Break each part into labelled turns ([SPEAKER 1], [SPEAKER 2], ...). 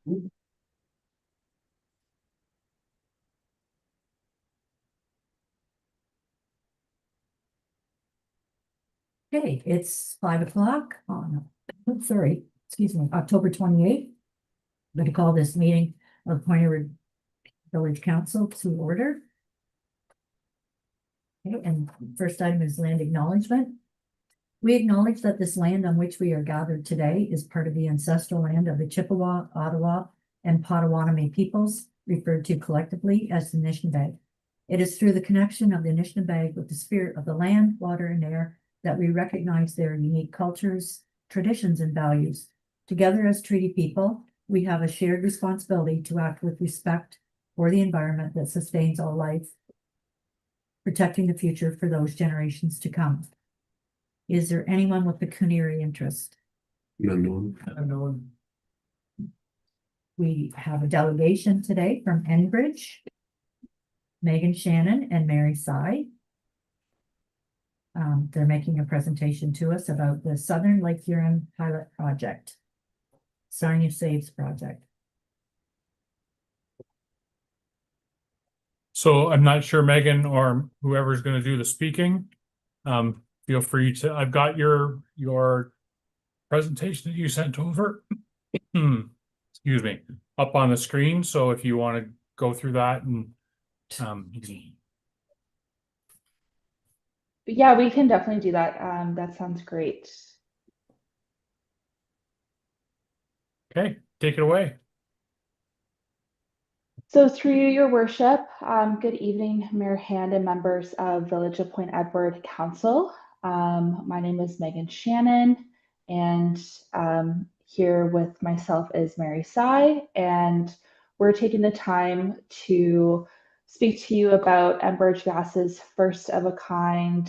[SPEAKER 1] Okay, it's 5 o'clock on, excuse me, October 28th. I'm going to call this meeting of Point Edward Village Council to order. Okay, and first item is land acknowledgement. We acknowledge that this land on which we are gathered today is part of the ancestral land of the Chippewa, Ottawa, and Potawatomi peoples, referred to collectively as the Anishinaabe. It is through the connection of the Anishinaabe with the spirit of the land, water, and air that we recognize their unique cultures, traditions, and values. Together as treaty people, we have a shared responsibility to act with respect for the environment that sustains all life, protecting the future for those generations to come. Is there anyone with pecuniary interest?
[SPEAKER 2] Unknown.
[SPEAKER 1] We have a delegation today from Enbridge, Megan Shannon and Mary Sy. They're making a presentation to us about the Southern Lake Huron Pilot Project, Sarnia Saves Project.
[SPEAKER 2] So I'm not sure Megan or whoever's going to do the speaking. Feel free to, I've got your presentation that you sent over, excuse me, up on the screen. So if you want to go through that and
[SPEAKER 3] yeah, we can definitely do that. That sounds great.
[SPEAKER 2] Okay, take it away.
[SPEAKER 3] So through you, your worship, good evening, Mayor Hand and members of Village of Point Edward Council. My name is Megan Shannon, and here with myself is Mary Sy, and we're taking the time to speak to you about Enbridge Gas's first of a kind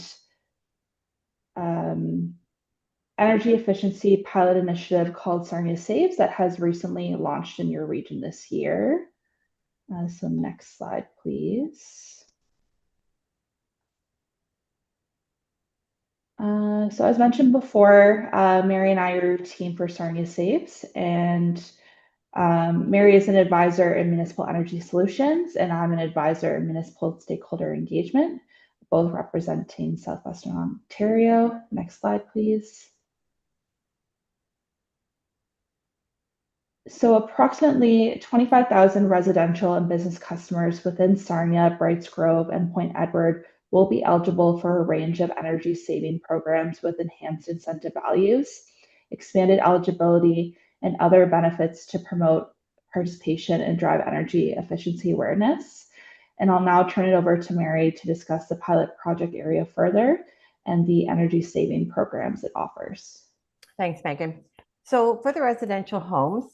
[SPEAKER 3] energy efficiency pilot initiative called Sarnia Saves that has recently launched in your region this year. So next slide, please. So as mentioned before, Mary and I are your team for Sarnia Saves, and Mary is an advisor in municipal energy solutions, and I'm an advisor in municipal stakeholder engagement, both representing Southwestern Ontario. Next slide, please. So approximately 25,000 residential and business customers within Sarnia, Brights Grove, and Point Edward will be eligible for a range of energy saving programs with enhanced incentive values, expanded eligibility, and other benefits to promote participation and drive energy efficiency awareness. And I'll now turn it over to Mary to discuss the pilot project area further and the energy saving programs it offers.
[SPEAKER 4] Thanks, Megan. So for the residential homes,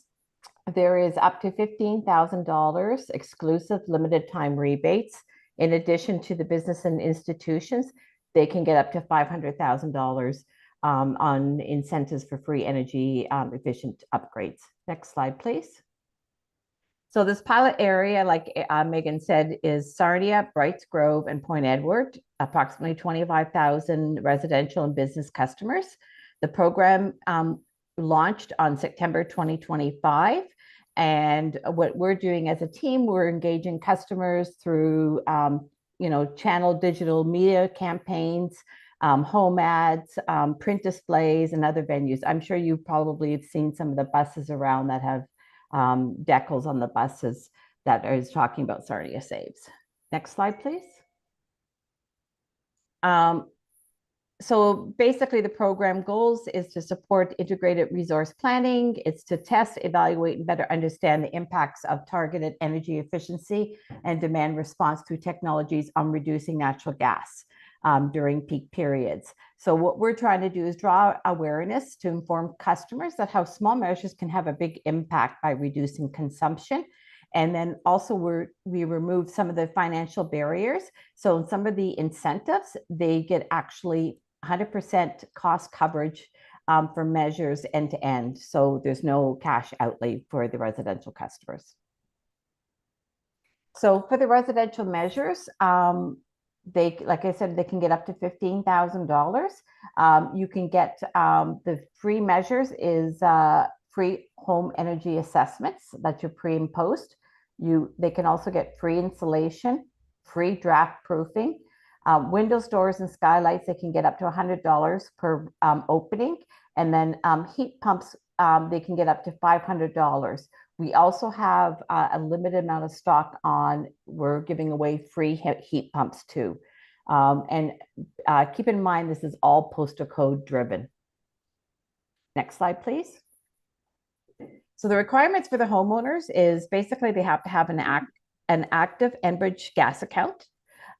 [SPEAKER 4] there is up to $15,000 exclusive limited time rebates. In addition to the business and institutions, they can get up to $500,000 on incentives for free energy efficient upgrades. Next slide, please. So this pilot area, like Megan said, is Sarnia, Brights Grove, and Point Edward, approximately 25,000 residential and business customers. The program launched on September 2025. And what we're doing as a team, we're engaging customers through, channel digital media campaigns, home ads, print displays, and other venues. I'm sure you probably have seen some of the buses around that have decals on the buses that is talking about Sarnia Saves. Next slide, please. So basically the program goals is to support integrated resource planning. It's to test, evaluate, and better understand the impacts of targeted energy efficiency and demand response through technologies on reducing natural gas during peak periods. So what we're trying to do is draw awareness to inform customers that how small measures can have a big impact by reducing consumption. And then also we removed some of the financial barriers. So some of the incentives, they get actually 100% cost coverage for measures end to end. So there's no cash outlay for the residential customers. So for the residential measures, they, like I said, they can get up to $15,000. You can get the free measures is free home energy assessments. That's your pre and post. They can also get free insulation, free draft proofing, windows, doors, and skylights. They can get up to $100 per opening, and then heat pumps. They can get up to $500. We also have a limited amount of stock on. We're giving away free heat pumps too. And keep in mind, this is all postal code driven. Next slide, please. So the requirements for the homeowners is basically they have to have an active Enbridge gas account,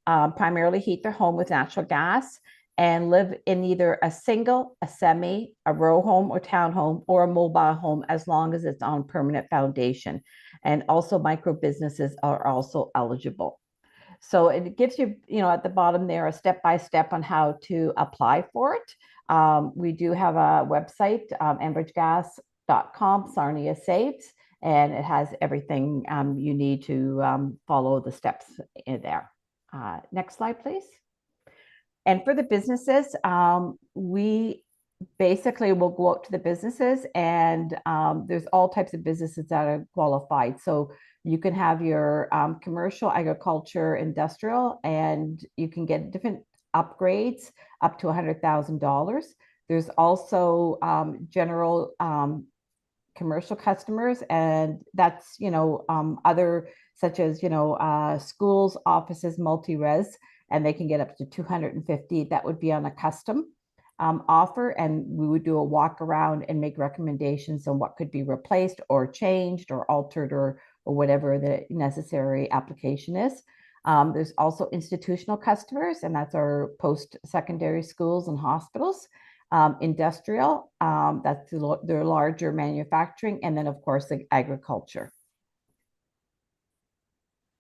[SPEAKER 4] primarily heat their home with natural gas, and live in either a single, a semi, a row home or townhome, or a mobile home, as long as it's on permanent foundation. And also micro businesses are also eligible. So it gives you, at the bottom there, a step-by-step on how to apply for it. We do have a website, enbridgegas.com, Sarnia Saves, and it has everything you need to follow the steps in there. Next slide, please. And for the businesses, we basically will go out to the businesses, and there's all types of businesses that are qualified. So you can have your commercial, agriculture, industrial, and you can get different upgrades up to $100,000. There's also general commercial customers, and that's, other such as, schools, offices, multi-res, and they can get up to 250. That would be on a custom offer, and we would do a walk around and make recommendations on what could be replaced or changed or altered or whatever the necessary application is. There's also institutional customers, and that's our post-secondary schools and hospitals. Industrial, that's their larger manufacturing, and then of course the agriculture.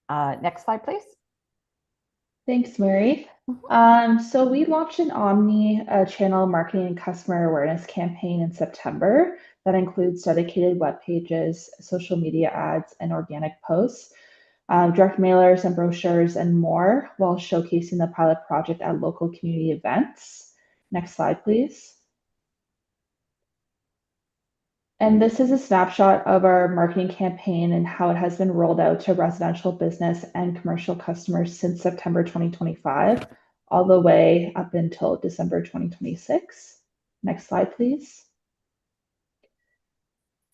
[SPEAKER 4] Next slide, please.
[SPEAKER 3] Thanks, Mary. So we launched an omni-channel marketing and customer awareness campaign in September that includes dedicated web pages, social media ads, and organic posts, direct mailers and brochures, and more, while showcasing the pilot project at local community events. Next slide, please. And this is a snapshot of our marketing campaign and how it has been rolled out to residential, business, and commercial customers since September 2025, all the way up until December 2026. Next slide, please.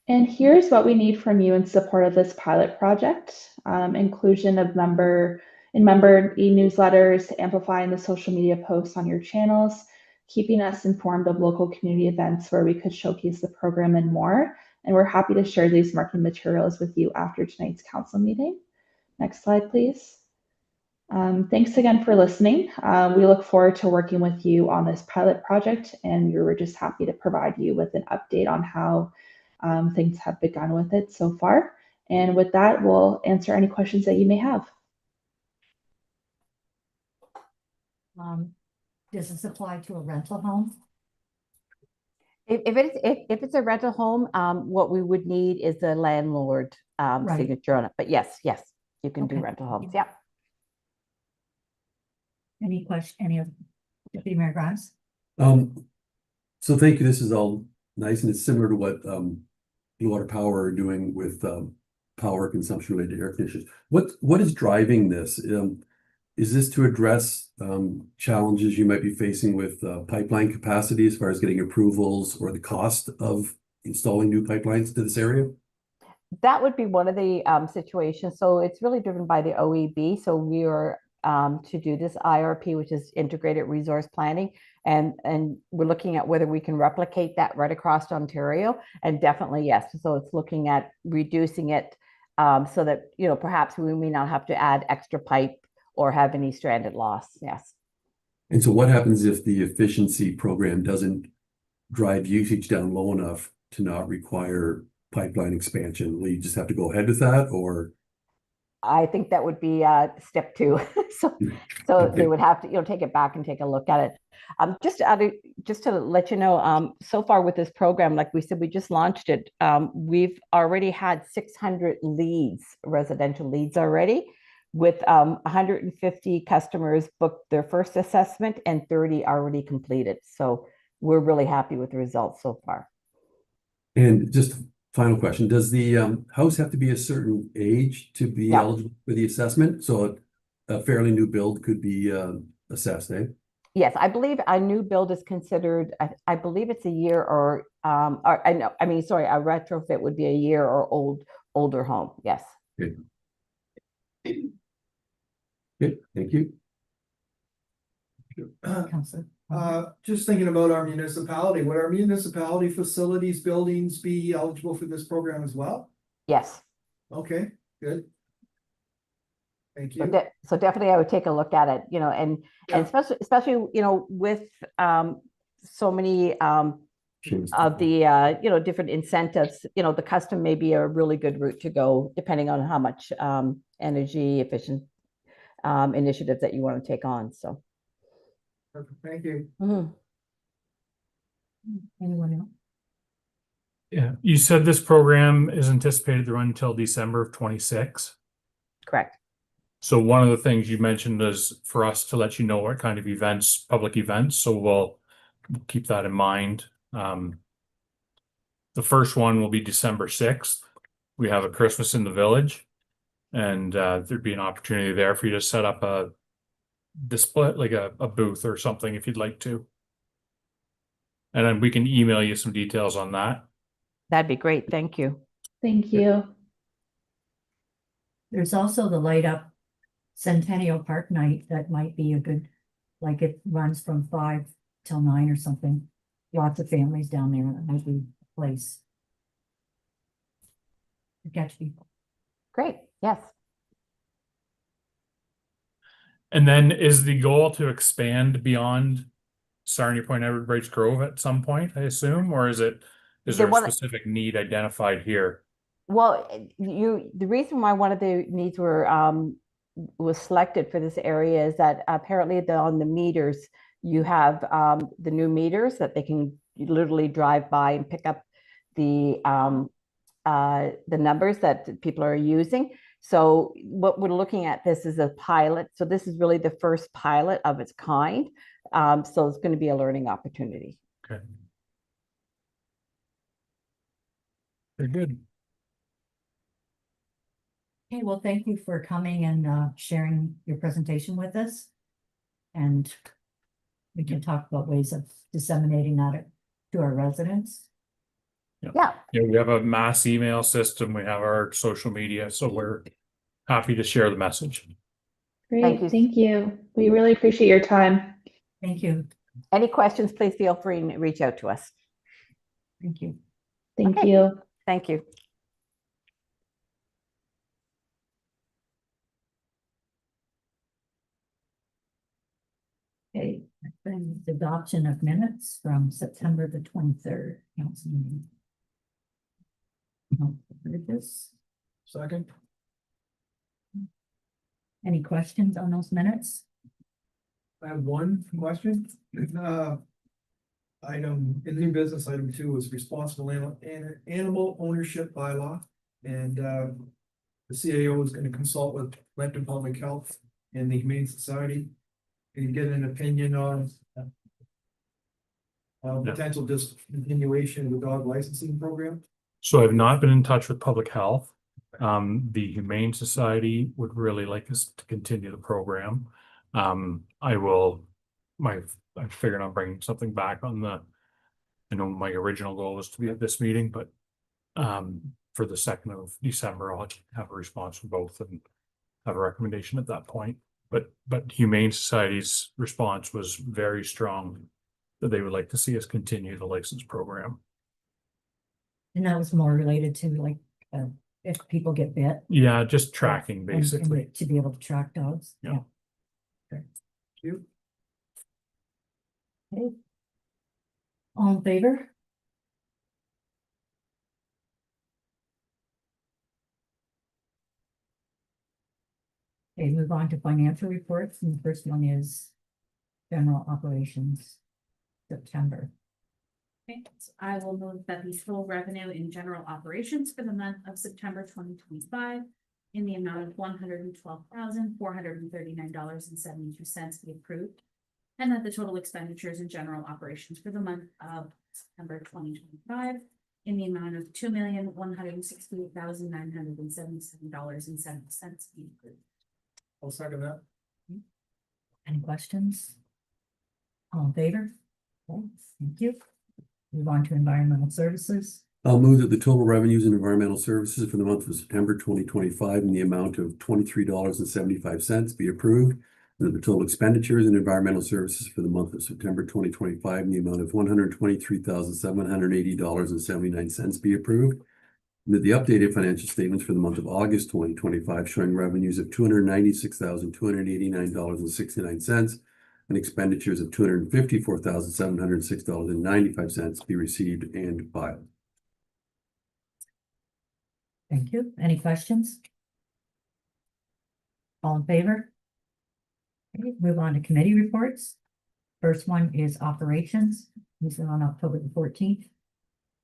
[SPEAKER 3] And here's what we need from you in support of this pilot project. Inclusion of member e-newsletters, amplifying the social media posts on your channels, keeping us informed of local community events where we could showcase the program and more. And we're happy to share these marketing materials with you after tonight's council meeting. Next slide, please. Thanks again for listening. We look forward to working with you on this pilot project, and we were just happy to provide you with an update on how things have begun with it so far. And with that, we'll answer any questions that you may have.
[SPEAKER 1] Does this apply to a rental home?
[SPEAKER 4] If it's a rental home, what we would need is the landlord
[SPEAKER 1] Right.
[SPEAKER 4] signature on it. But yes, you can do
[SPEAKER 1] Okay.
[SPEAKER 4] rental homes. Yeah.
[SPEAKER 1] Any of Deputy Mayor Grimes?
[SPEAKER 5] So thank you. This is all nice, and it's similar to what Blue Water Power are doing with power consumption related to air conditioners. What is driving this? Is this to address challenges you might be facing with pipeline capacity as far as getting approvals or the cost of installing new pipelines to this area?
[SPEAKER 4] That would be one of the situations. So it's really driven by the OEB. So we are to do this IRP, which is Integrated Resource Planning, and we're looking at whether we can replicate that right across Ontario. And definitely yes. So it's looking at reducing it so that perhaps we may not have to add extra pipe or have any stranded loss. Yes.
[SPEAKER 5] And so what happens if the efficiency program doesn't drive usage down low enough to not require pipeline expansion? Will you just have to go ahead with that, or?
[SPEAKER 4] I think that would be step 2. so
[SPEAKER 5] Okay.
[SPEAKER 4] They would have to take it back and take a look at it. Just to let you know, so far with this program, like we said, we just launched it. We've already had 600 leads, residential leads already, with 150 customers booked their first assessment and 30 already completed. So we're really happy with the results so far.
[SPEAKER 5] And just final question, does the house have to be a certain age to be
[SPEAKER 4] No.
[SPEAKER 5] eligible for the assessment? So a fairly new build could be assessed, eh?
[SPEAKER 4] Yes, I believe a new build is considered, I believe it's a year or I know, I mean, sorry, a retrofit would be a year or older home, yes.
[SPEAKER 5] Okay, thank you.
[SPEAKER 1] Counselor.
[SPEAKER 6] Just thinking about our municipality, would our municipality facilities, buildings be eligible for this program as well?
[SPEAKER 4] Yes,
[SPEAKER 6] Okay, good. Thank
[SPEAKER 4] so,
[SPEAKER 6] you.
[SPEAKER 4] so definitely I would take a look at it, you know, and
[SPEAKER 6] Yeah.
[SPEAKER 4] especially, you know, with so many
[SPEAKER 5] James.
[SPEAKER 4] of the you know, different incentives, you know, the custom may be a really good route to go, depending on how much energy efficient initiatives that you want to take on, so.
[SPEAKER 6] Perfect, thank you.
[SPEAKER 4] Mhm.
[SPEAKER 1] Anyone else?
[SPEAKER 2] Yeah, you said this program is anticipated to run until December of 26.
[SPEAKER 4] Correct.
[SPEAKER 2] So one of the things you mentioned is for us to let you know what kind of events, public events, so we'll keep that in mind. The first one will be December 6th. We have a Christmas in the Village. And there'd be an opportunity there for you to set up a display, like a booth or something if you'd like to. And then we can email you some details on that.
[SPEAKER 4] That'd be great, thank you.
[SPEAKER 3] Thank you.
[SPEAKER 1] There's also the light up Centennial Park night that might be a good, like it runs from 5 till 9 or something. Lots of families down there. That might be a place to catch people.
[SPEAKER 4] Great, yes.
[SPEAKER 2] And then is the goal to expand beyond Sarnia Point, Edward Brights Grove at some point, I assume, or is
[SPEAKER 4] They
[SPEAKER 2] there a
[SPEAKER 4] wanna-
[SPEAKER 2] specific need identified here?
[SPEAKER 4] Well, the reason why one of the needs was selected for this area is that apparently on the meters, you have the new meters that they can literally drive by and pick up the numbers that people are using. So what we're looking at, this is a pilot. So this is really the first pilot of its kind. So it's going to be a learning opportunity.
[SPEAKER 2] Okay. Very good.
[SPEAKER 1] Okay, well, thank you for coming and sharing your presentation with us. And we can talk about ways of disseminating that to our residents.
[SPEAKER 4] Yeah,
[SPEAKER 2] Yeah, we have a mass email system. We have our social media, so we're happy to share the message.
[SPEAKER 4] Thank
[SPEAKER 3] Great,
[SPEAKER 4] you.
[SPEAKER 3] thank you. We really appreciate your time.
[SPEAKER 1] Thank you.
[SPEAKER 4] any questions, please feel free and reach out to us.
[SPEAKER 1] Thank you.
[SPEAKER 3] Thank
[SPEAKER 4] Okay.
[SPEAKER 3] you.
[SPEAKER 4] Thank you.
[SPEAKER 1] Okay, then the adoption of minutes from September the 23rd council meeting. Heard this.
[SPEAKER 6] Second.
[SPEAKER 1] Any questions on those minutes?
[SPEAKER 6] I have one question. Item, in new business, item 2 is responsible animal ownership bylaw. And the CAO is gonna consult with Lambton Public Health and the Humane Society. Can you get an opinion on potential discontinuation of the dog licensing program?
[SPEAKER 2] So I've not been in touch with public health. The Humane Society would really like us to continue the program. I figured on bringing something back on I know my original goal was to be at this meeting, but for the 2nd of December, I'll have a response from both and have a recommendation at that point. But Humane Society's response was very strong that they would like to see us continue the license program.
[SPEAKER 1] And that was more related to like, if people get bit.
[SPEAKER 2] Yeah, just tracking
[SPEAKER 1] and
[SPEAKER 2] basically.
[SPEAKER 1] to be able to track dogs.
[SPEAKER 2] Yeah.
[SPEAKER 1] Okay.
[SPEAKER 6] You?
[SPEAKER 1] Okay. All in favor? Okay, move on to financial reports, and the first one is general operations, September.
[SPEAKER 7] Okay, so I will move that the total revenue in general operations for the month of September 2025 in the amount of $112,439.72 be approved. And that the total expenditures in general operations for the month of September 2025 in the amount of $2,168,977.70 be approved.
[SPEAKER 6] I'll second that.
[SPEAKER 1] Any questions? All in favor? Okay, thank you. Move on to environmental services.
[SPEAKER 5] I'll move that the total revenues in environmental services for the month of September 2025 in the amount of $23.75 be approved. And that the total expenditures in environmental services for the month of September 2025 in the amount of $123,780.79 be approved. And that the updated financial statements for the month of August 2025 showing revenues of $296,289.69 and expenditures of $254,706.95 be received and filed.
[SPEAKER 1] Thank you. Any questions? All in favor? Okay, move on to committee reports. First one is operations. This is on October the 14th.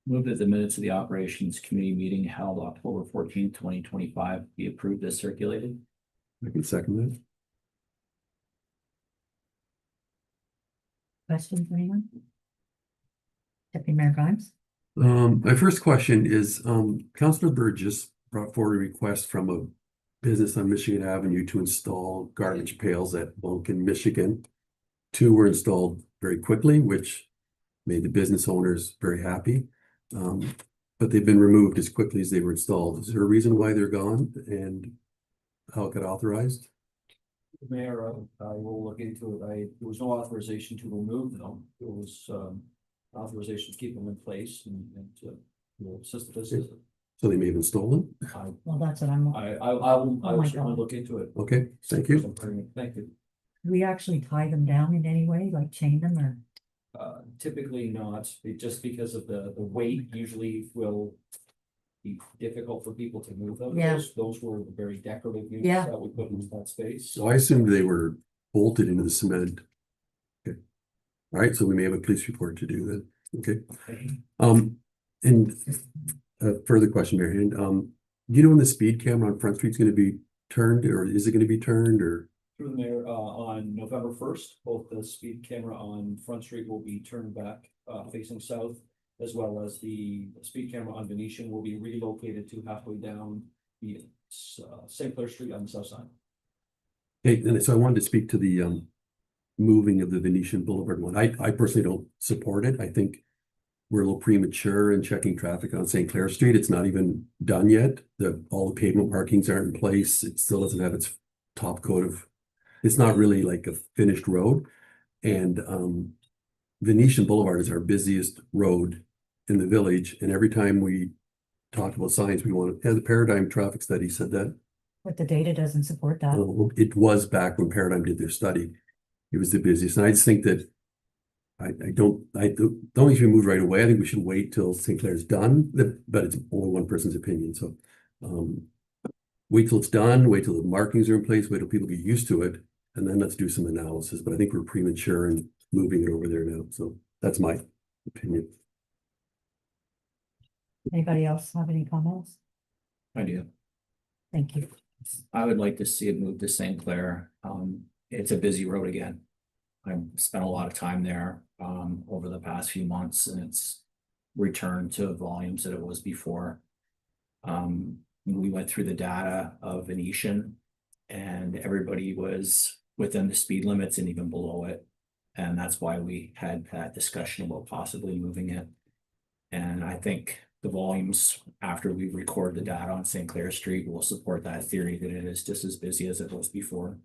[SPEAKER 8] Move that the minutes of the Operations Committee meeting held October 14th, 2025 be approved as circulated.
[SPEAKER 5] I can second that.
[SPEAKER 1] Questions, anyone? Deputy Mayor Grimes?
[SPEAKER 5] My first question is, Councillor Burgess brought forward a request from a business on Michigan Avenue to install garbage pails at Bunkin, Michigan. 2 were installed very quickly, which made the business owners very happy. But they've been removed as quickly as they were installed. Is there a reason why they're gone and how it got authorized?
[SPEAKER 9] Mayor, I will look into it. There was no authorization to remove them. There was authorization to keep them in place and to assist the business.
[SPEAKER 5] So they may have been stolen?
[SPEAKER 1] Well, that's what I'm,
[SPEAKER 9] I
[SPEAKER 1] Oh
[SPEAKER 9] will
[SPEAKER 1] my
[SPEAKER 9] certainly
[SPEAKER 1] God.
[SPEAKER 9] look into it.
[SPEAKER 5] Okay, thank you.
[SPEAKER 9] Thank you.
[SPEAKER 1] we actually tie them down in any way, like chain them or?
[SPEAKER 9] Typically not, just because of the weight usually will be difficult for people to move them.
[SPEAKER 1] Yeah.
[SPEAKER 9] Those were the very decorative units
[SPEAKER 1] Yeah.
[SPEAKER 9] that we put into that space.
[SPEAKER 5] So I assumed they were bolted into the cement. Okay. All right, so we may have a police report to do then. Okay. And a further question, Mary Ann, do you know when the speed camera on Front Street is going to be turned, or is it going to be turned, or?
[SPEAKER 9] Through the mayor, on November 1st, both the speed camera on Front Street will be turned back, facing south, as well as the speed camera on Venetian will be relocated to halfway down the St. Clair Street on the south side.
[SPEAKER 5] Okay, and so I wanted to speak to the moving of the Venetian Boulevard one. I personally don't support it. I think we're a little premature in checking traffic on St. Clair Street. It's not even done yet. All the pavement markings aren't in place. It still doesn't have its top coat of, it's not really like a finished road. And Venetian Boulevard is our busiest road in the village. And every time we talk about signs, we want to, the Paradigm Traffic Study said that.
[SPEAKER 1] But the data doesn't support that.
[SPEAKER 5] It was back when Paradigm did their study. It was the busiest. And I just think that I don't think we should move right away. I think we should wait till St. Clair's done, but it's only one person's opinion. So wait till it's done, wait till the markings are in place, wait till people get used to it, and then let's do some analysis. But I think we're premature in moving it over there now. So that's my opinion.
[SPEAKER 1] Anybody else have any comments?
[SPEAKER 8] I do.
[SPEAKER 1] Thank you.
[SPEAKER 8] I would like to see it move to St. Clair. It's a busy road again. I've spent a lot of time there over the past few months, and it's returned to volumes that it was before. We went through the data of Venetian, and everybody was within the speed limits and even below it. And that's why we had that discussion about possibly moving it. And I think the volumes after we record the data on St. Clair Street will support that theory that it is just as busy as it was before.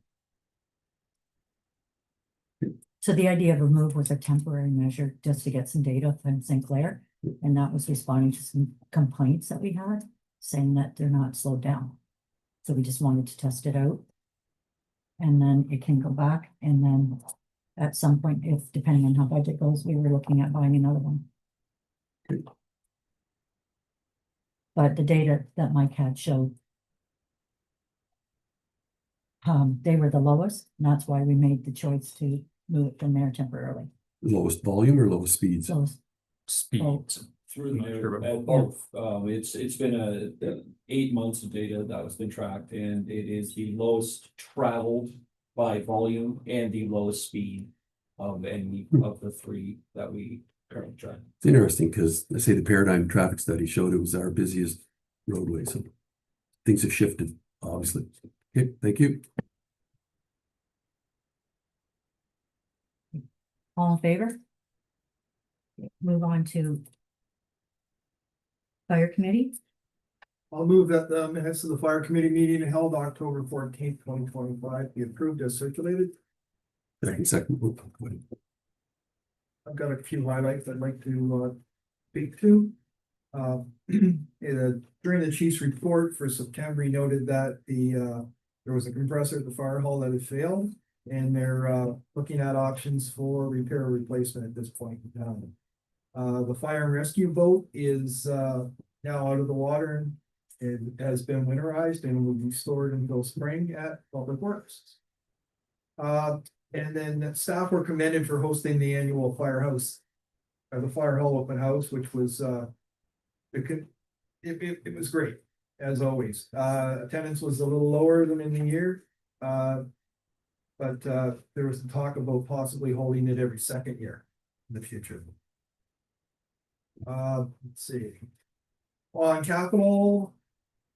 [SPEAKER 1] So the idea of a move was a temporary measure just to get some data from St. Clair. And that was responding to some complaints that we had saying that they're not slowed down. So we just wanted to test it out. And then it can go back. And then at some point, if depending on how budget goes, we were looking at buying another one. But the data that Mike had showed they were the lowest, and that's why we made the choice to move it from there temporarily.
[SPEAKER 5] Lowest volume or lowest speeds?
[SPEAKER 1] So
[SPEAKER 2] Speed.
[SPEAKER 9] Through the
[SPEAKER 2] Not sure
[SPEAKER 9] mayor,
[SPEAKER 2] about
[SPEAKER 9] at both, it's been 8 months of data that has been tracked, and it is the lowest traveled by volume and the lowest speed of any of the three that we
[SPEAKER 5] It's interesting because they say the Paradigm traffic study showed it was our busiest roadway, so things have shifted, obviously. Okay, thank you.
[SPEAKER 1] All in favor? Move on to Fire Committee.
[SPEAKER 6] I'll move that the minutes of the fire committee meeting held October 14th, 2025 be approved as circulated.
[SPEAKER 5] Second. Oh, wait.
[SPEAKER 6] I've got a few highlights I'd like to speak to. During the chief's report for September, he noted that there was a compressor at the fire hall that had failed, and they're looking at options for repair or replacement at this point in time. The fire and rescue boat is now out of the water. It has been winterized and will be stored until spring at Public Works. And then staff were commended for hosting the annual firehouse, or the fire hall open house, which was it was great, as always. Attendance was a little lower than in the year, but there was talk about possibly holding it every second year in the future. Let's see. On capital,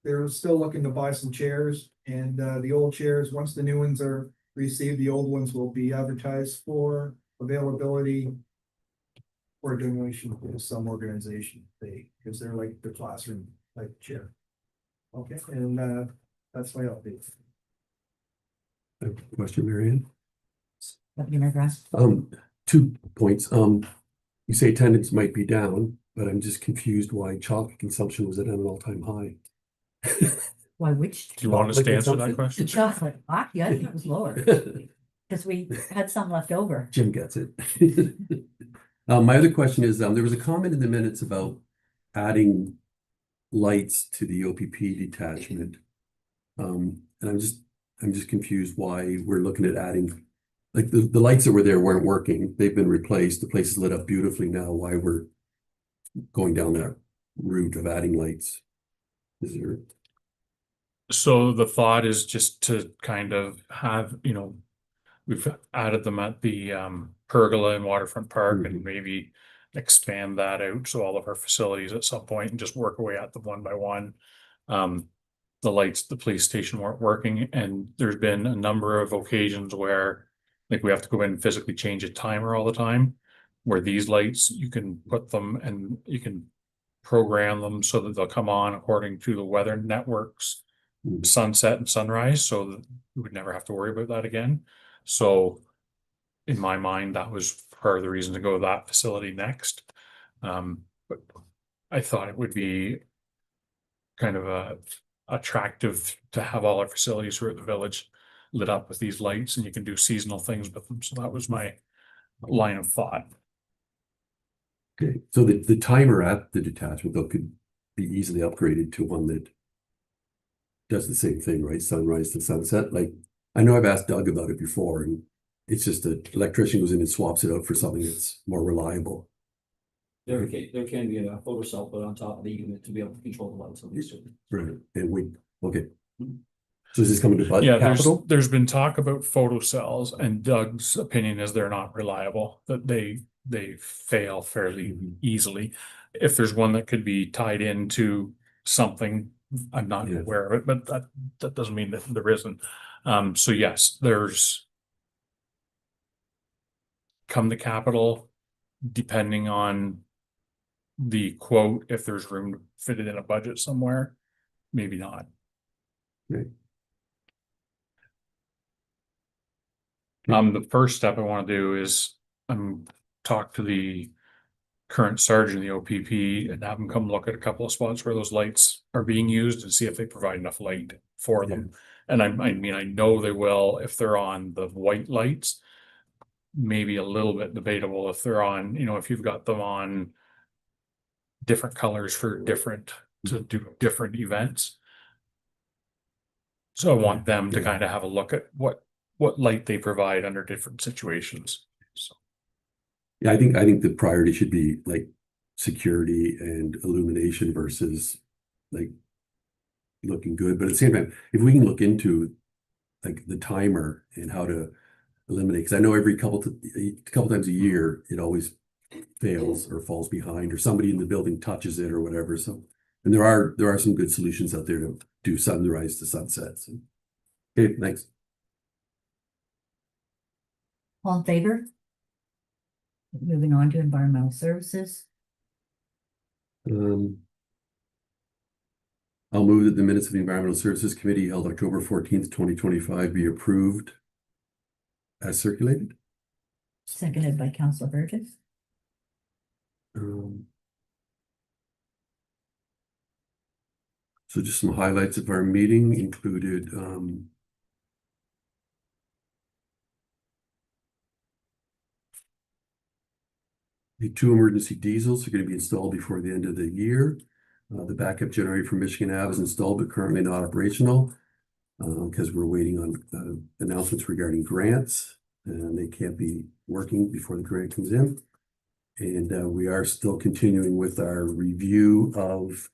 [SPEAKER 6] they're still looking to buy some chairs, and the old chairs, once the new ones are received, the old ones will be advertised for availability or donation to some organization, because they're like the classroom type chair. Okay, and that's my update.
[SPEAKER 5] Question, Marianne?
[SPEAKER 1] Deputy Mayor Grass.
[SPEAKER 5] 2 points. You say attendance might be down, but I'm just confused why chocolate consumption was at an all-time high.
[SPEAKER 1] Why, which?
[SPEAKER 2] Do you want us to
[SPEAKER 5] Chocolate
[SPEAKER 2] answer that
[SPEAKER 5] consumption?
[SPEAKER 2] question?
[SPEAKER 1] Chocolate, yeah, I think it was lower, because we had some left over.
[SPEAKER 5] Jim gets it. My other question is, there was a comment in the minutes about adding lights to the OPP detachment. And I'm just confused why we're looking at adding, like the lights that were there weren't working. They've been replaced. The place is lit up beautifully now. Why we're going down that route of adding lights? Is there?
[SPEAKER 2] So the thought is just to kind of have, we've added them at the pergola in Waterfront Park and maybe expand that out so all of our facilities at some point and just work away at them one by one. The lights at the police station weren't working, and there's been a number of occasions where like we have to go in and physically change a timer all the time, where these lights, you can put them and you can program them so that they'll come on according to the weather networks, sunset and sunrise, so that we would never have to worry about that again. So in my mind, that was part of the reason to go to that facility next. But I thought it would be kind of attractive to have all our facilities throughout the village lit up with these lights, and you can do seasonal things with them. So that was my line of thought.
[SPEAKER 5] Okay, so the timer at the detachment though could be easily upgraded to one that does the same thing, right? Sunrise to sunset. Like, I know I've asked Doug about it before, and it's just an electrician goes in and swaps it out for something that's more reliable.
[SPEAKER 9] There can be a photo cell put on top of the unit to be able to control the lights on these.
[SPEAKER 5] Right, and okay. So is this coming to
[SPEAKER 2] Yeah,
[SPEAKER 5] capital?
[SPEAKER 2] there's been talk about photo cells, and Doug's opinion is they're not reliable, that they fail fairly easily. If there's one that could be tied into something, I'm not aware of it, but that doesn't mean that there isn't. So yes, there's come to capital, depending on the quote, if there's room to fit it in a budget somewhere, maybe not.
[SPEAKER 5] Right.
[SPEAKER 2] The first step I want to do is talk to the current sergeant of the OPP and have them come look at a couple of spots where those lights are being used and see if they provide enough light for them. And I mean, I know they will if they're on the white lights. Maybe a little bit debatable if they're on, if you've got them on different colors for to do different events. So I want them to kind of have a look at what light they provide under different situations. So
[SPEAKER 5] Yeah, I think the priority should be like security and illumination versus like looking good. But at the same time, if we can look into like the timer and how to eliminate, because I know every couple times a year, it always fails or falls behind, or somebody in the building touches it or whatever, so. And there are some good solutions out there to do sunrise to sunset, so. Okay, thanks.
[SPEAKER 1] All in favor? Moving on to environmental services.
[SPEAKER 5] I'll move that the minutes of the Environmental Services Committee held October 14th, 2025 be approved as circulated.
[SPEAKER 1] Seconded by Councillor Burgess.
[SPEAKER 5] So just some highlights of our meeting included, the 2 emergency diesels are going to be installed before the end of the year. The backup generator from Michigan Ave is installed, but currently not operational, because we're waiting on announcements regarding grants, and they can't be working before the grant comes in. And we are still continuing with our review of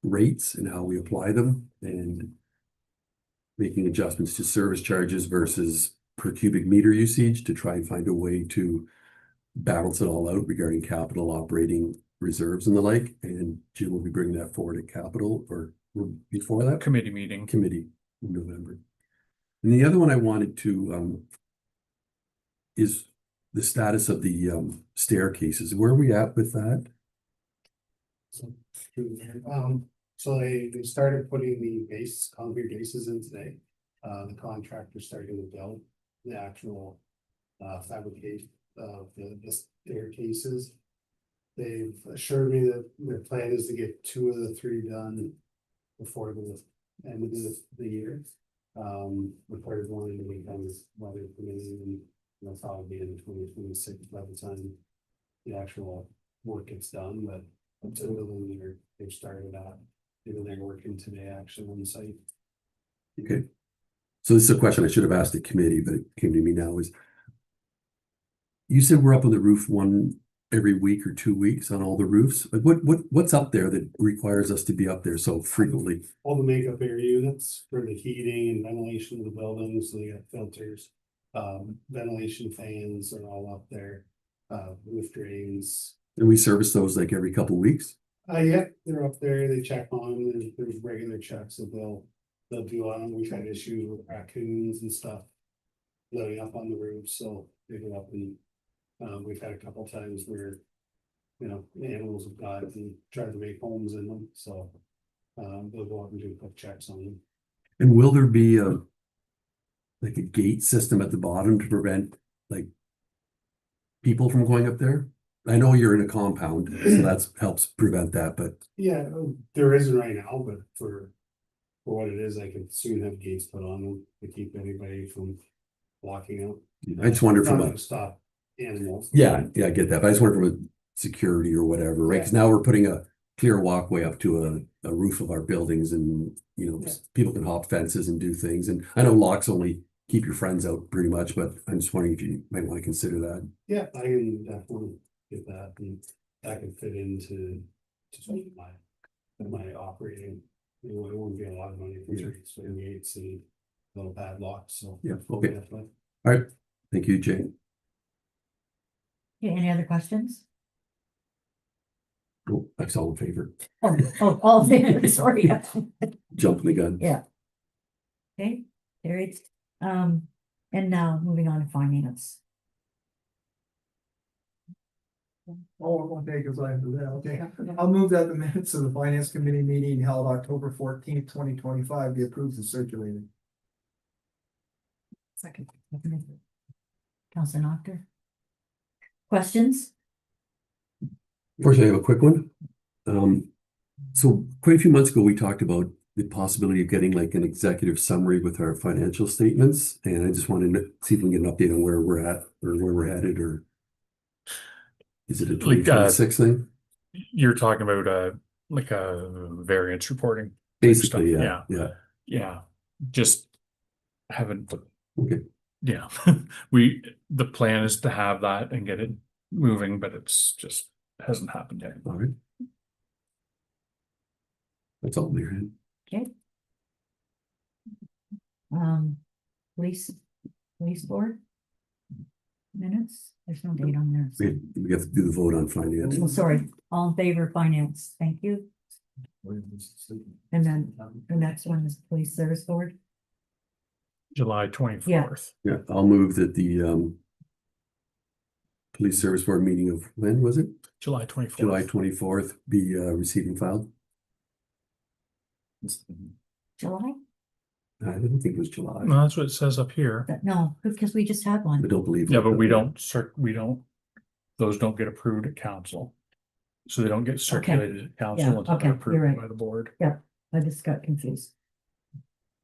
[SPEAKER 5] rates and how we apply them, and making adjustments to service charges versus per cubic meter usage to try and find a way to balance it all out regarding capital operating reserves and the like. And Jim will be bringing that forward at capital, or before that
[SPEAKER 2] Committee meeting.
[SPEAKER 5] committee in November. And the other one I wanted to is the status of the staircases. Where are we at with that?
[SPEAKER 10] So they started putting the concrete bases in today. The contractor starting to build the actual fabrication of the staircases. They've assured me that their plan is to get 2 of the 3 done before the end of the year. Before everyone becomes weather permitting, and that's probably in 2026 by the time the actual work gets done. But until then, they've started out. Even they're working today actually on the site.
[SPEAKER 5] Okay. So this is a question I should have asked the committee, but it came to me now, is you said we're up on the roof every week or 2 weeks on all the roofs. Like what's up there that requires us to be up there so frequently?
[SPEAKER 10] All the makeup air units for the heating and ventilation of the buildings, so they got filters. Ventilation fans are all up there, roof drains.
[SPEAKER 5] And we service those like every couple of weeks?
[SPEAKER 10] Yeah, they're up there, they check on them, there's regular checks that they'll do on them. We've had issues with raccoons and stuff loading up on the roof, so they go up and we've had a couple times where, you know, the animals have got and tried to make homes in them, so they'll go up and do quick checks on them.
[SPEAKER 5] And will there be like a gate system at the bottom to prevent like people from going up there? I know you're in a compound, so that helps prevent that, but
[SPEAKER 10] Yeah, there isn't right now, but for what it is, I could soon have gates put on them to keep anybody from walking out.
[SPEAKER 5] I just wonder from
[SPEAKER 10] Not
[SPEAKER 5] a,
[SPEAKER 10] to stop animals.
[SPEAKER 5] yeah, I get that, but I just wonder from a security or whatever, right? Because now we're putting a clear walkway up to a roof of our buildings, and you know,
[SPEAKER 10] Yeah.
[SPEAKER 5] people can hop fences and do things. And I know locks only keep your friends out pretty much, but I'm just wondering if you might want to consider that.
[SPEAKER 10] Yeah, I can definitely get that, and that could fit into just my operating. You know, it wouldn't be a lot of money for
[SPEAKER 5] Yeah.
[SPEAKER 10] swing gates and little padlocks, so.
[SPEAKER 5] Yeah, okay.
[SPEAKER 10] Definitely.
[SPEAKER 5] All right. Thank you, Jane.
[SPEAKER 1] Okay, any other questions?
[SPEAKER 5] Oh, that's all in favor.
[SPEAKER 1] All in favor, sorry.
[SPEAKER 5] Jumping the gun.
[SPEAKER 1] Yeah. Okay, carried. And now moving on to finance.
[SPEAKER 6] Oh, it won't take us long to that, okay. I'll move that the minutes of the finance committee meeting held October 14th, 2025 be approved and circulated.
[SPEAKER 1] Second. Councilor Noctor. Questions?
[SPEAKER 5] First, I have a quick one. So quite a few months ago, we talked about the possibility of getting like an executive summary with our financial statements. And I just wanted to see if we can get an update on where we're at or where we're headed, or is it a 2026 thing?
[SPEAKER 2] You're talking about like a variance reporting.
[SPEAKER 5] Basically,
[SPEAKER 2] stuff.
[SPEAKER 5] yeah.
[SPEAKER 2] Yeah, just haven't.
[SPEAKER 5] Okay.
[SPEAKER 2] Yeah, the plan is to have that and get it moving, but it's just hasn't happened yet.
[SPEAKER 5] All right. That's all there.
[SPEAKER 1] Okay. Police board? minutes? There's no date on there.
[SPEAKER 5] We have to do the vote on finance.
[SPEAKER 1] Oh, sorry, all in favor of finance, thank you. And then the next one is police service board.
[SPEAKER 2] July 24th.
[SPEAKER 5] Yeah, I'll move that the police service board meeting of, when was it?
[SPEAKER 2] July 24th.
[SPEAKER 5] July 24th be received and filed.
[SPEAKER 1] July?
[SPEAKER 5] I didn't think it was July.
[SPEAKER 2] No, that's what it says up here.
[SPEAKER 1] No, because we just had
[SPEAKER 5] I
[SPEAKER 1] one.
[SPEAKER 5] don't believe.
[SPEAKER 2] Yeah, but we don't, those don't get approved at council. So they don't get circulated at council
[SPEAKER 1] Yeah,
[SPEAKER 2] until
[SPEAKER 1] okay,
[SPEAKER 2] they're
[SPEAKER 1] you're
[SPEAKER 2] approved
[SPEAKER 1] right.
[SPEAKER 2] by the board.
[SPEAKER 1] I just got confused.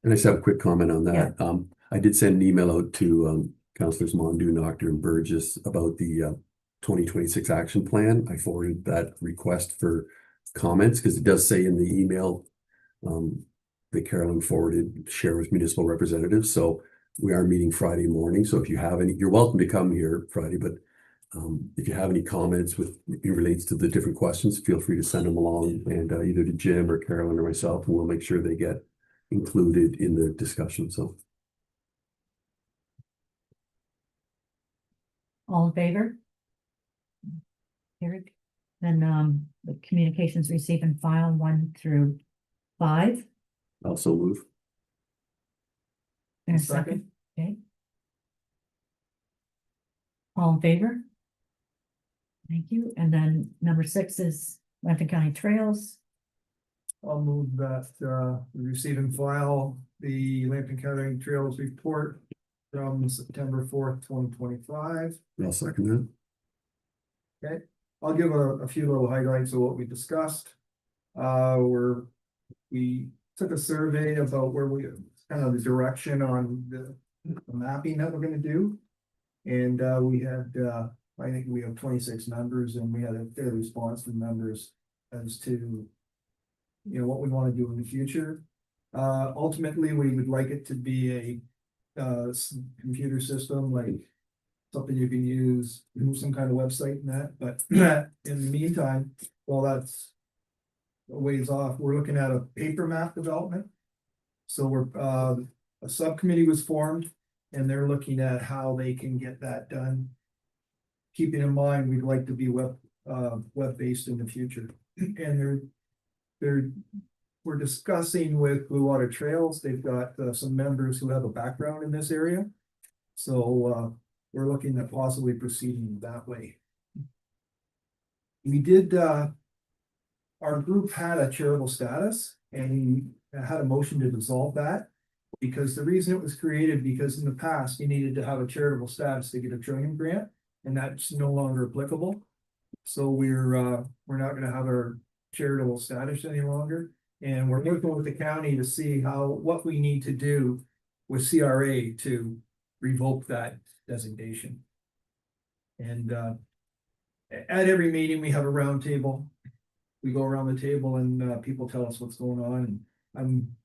[SPEAKER 5] And I just have a quick comment on that. I did send an email out to councilors Mondu, Noctor and Burgess about the 2026 action plan. I forwarded that request for comments because it does say in the email that Carolyn forwarded, share with municipal representatives. So we are meeting Friday morning. So if you have any, you're welcome to come here Friday, but if you have any comments with it relates to the different questions, feel free to send them along and either to Jim or Carolyn or myself, and we'll make sure they get included in the discussion. So
[SPEAKER 1] All in favor? Eric? Then the communications receive and file 1 through 5.
[SPEAKER 5] also move.
[SPEAKER 1] And a
[SPEAKER 6] Second.
[SPEAKER 1] second, okay. All in favor? Thank you. And then number 6 is Lantern County Trails.
[SPEAKER 6] I'll move that, we receive and file the Lantern County Trails report from September 4th, 2025.
[SPEAKER 5] I'll second that.
[SPEAKER 6] I'll give a few little highlights of what we discussed. We took a survey about where we, kind of the direction on the mapping that we're gonna do. And we had, I think we have 26 members, and we had a fair response from members as to, what we want to do in the future. Ultimately, we would like it to be a computer system, like something you can use, some kind of website and that, but in the meantime, while that's a ways off, we're looking at a paper map development. So we're, a subcommittee was formed, and they're looking at how they can get that done. Keeping in mind, we'd like to be web-based in the future, and we're discussing with Blue Water Trails. They've got some members who have a background in this area. So we're looking at possibly proceeding that way. We did, our group had a charitable status, and we had a motion to dissolve that. Because the reason it was created, because in the past, you needed to have a charitable status to get a Trillium grant, and that's no longer applicable. So we're not gonna have our charitable status any longer, and we're working with the county to see what we need to do with CRA to revoke that designation. And at every meeting, we have a round table. We go around the table and people tell us what's going on, and I'm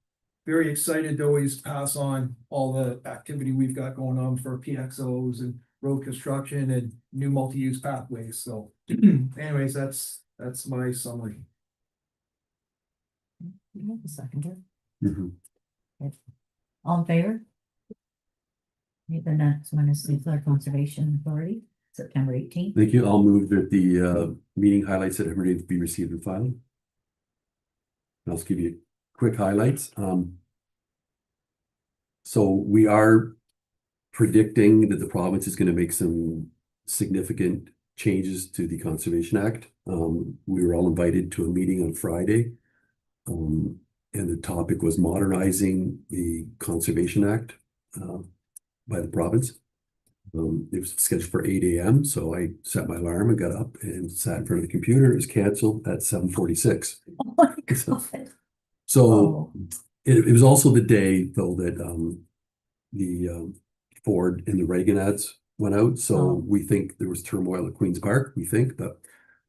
[SPEAKER 6] very excited to always pass on all the activity we've got going on for PXOs and road construction and new multi-use pathways. So anyways, that's my summary.
[SPEAKER 1] You have a seconder.
[SPEAKER 5] Mhm.
[SPEAKER 1] All in favor? Okay, the next one is St. Clair Conservation Authority, September 18th.
[SPEAKER 5] Thank you. I'll move that the meeting highlights that everybody be received and filed. I'll just give you quick highlights. So we are predicting that the province is going to make some significant changes to the Conservation Act. We were all invited to a meeting on Friday. And the topic was modernizing the Conservation Act by the province. It was scheduled for 8 a.m. So I set my alarm and got up and sat in front of the computer. It was canceled at 7:46.
[SPEAKER 1] Oh my God.
[SPEAKER 5] So
[SPEAKER 1] Oh.
[SPEAKER 5] it was also the day though that the Ford and the Reagan ads went out. So
[SPEAKER 1] Oh.
[SPEAKER 5] we think there was turmoil at Queen's Park, we think, but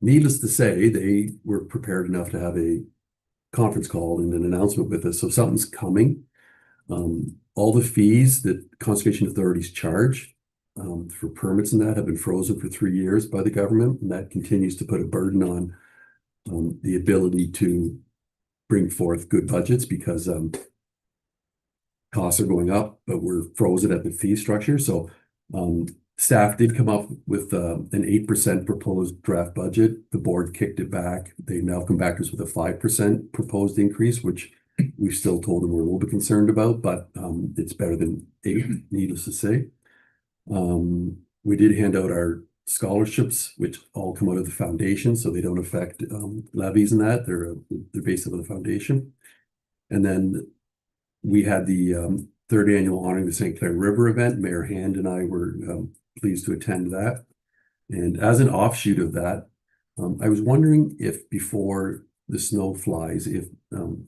[SPEAKER 5] needless to say, they were prepared enough to have a conference call and an announcement with us. So something's coming. All the fees that conservation authorities charge for permits and that have been frozen for 3 years by the government, and that continues to put a burden on the ability to bring forth good budgets because costs are going up, but we're frozen at the fee structure. So Staff did come up with an 8% proposed draft budget. The board kicked it back. They now come back to us with a 5% proposed increase, which we've still told them we're a little bit concerned about, but it's better than 8, needless to say. We did hand out our scholarships, which all come out of the foundation, so they don't affect levies and that. They're based on the foundation. And then we had the third annual Honoring the St. Clair River event. Mayor Hand and I were pleased to attend that. And as an offshoot of that, I was wondering if before the snow flies, if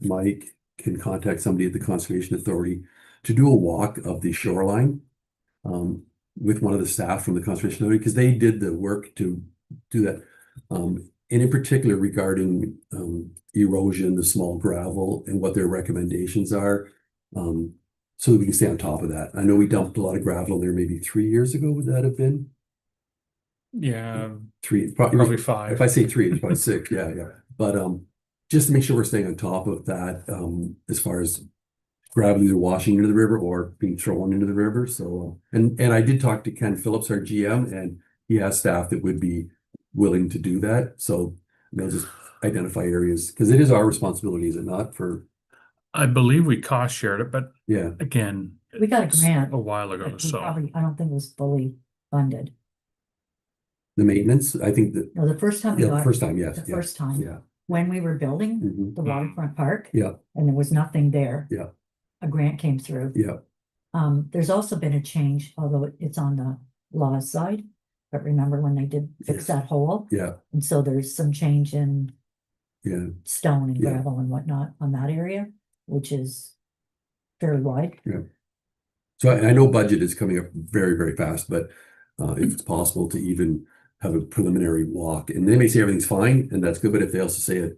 [SPEAKER 5] Mike can contact somebody at the Conservation Authority to do a walk of the shoreline with one of the staff from the Conservation Authority, because they did the work to do that. And in particular regarding erosion, the small gravel, and what their recommendations are. So that we can stay on top of that. I know we dumped a lot of gravel there maybe 3 years ago. Would that have been?
[SPEAKER 2] Yeah,
[SPEAKER 5] 3,
[SPEAKER 2] probably 5.
[SPEAKER 5] If I say 3, it's probably 6. Yeah. But just to make sure we're staying on top of that, as far as gravel either washing into the river or being thrown into the river. So, and I did talk to Ken Phillips, our GM, and he has staff that would be willing to do that. So they'll just identify areas, because it is our responsibility, is it not? For
[SPEAKER 2] I believe we cost shared it, but
[SPEAKER 5] yeah,
[SPEAKER 2] again,
[SPEAKER 1] We got a
[SPEAKER 2] it's
[SPEAKER 1] grant.
[SPEAKER 2] a while ago,
[SPEAKER 1] but we
[SPEAKER 2] so.
[SPEAKER 1] probably, I don't think it was fully funded.
[SPEAKER 5] the maintenance. I think that
[SPEAKER 1] No, the first time we
[SPEAKER 5] the
[SPEAKER 1] got,
[SPEAKER 5] first time, yes,
[SPEAKER 1] the
[SPEAKER 5] yeah,
[SPEAKER 1] first time,
[SPEAKER 5] yeah,
[SPEAKER 1] when we were building
[SPEAKER 5] mhm,
[SPEAKER 1] the waterfront park.
[SPEAKER 5] Yeah.
[SPEAKER 1] And there was nothing there.
[SPEAKER 5] Yeah.
[SPEAKER 1] A grant came through.
[SPEAKER 5] yeah,
[SPEAKER 1] There's also been a change, although it's on the law side. But remember when they did fix
[SPEAKER 5] Yes.
[SPEAKER 1] that hole?
[SPEAKER 5] yeah,
[SPEAKER 1] And so there's some change in
[SPEAKER 5] yeah.
[SPEAKER 1] stone and
[SPEAKER 5] Yeah.
[SPEAKER 1] gravel and whatnot on that area, which is fairly wide.
[SPEAKER 5] So I know budget is coming up very, very fast, but if it's possible to even have a preliminary walk, and they may say everything's fine, and that's good, but if they also say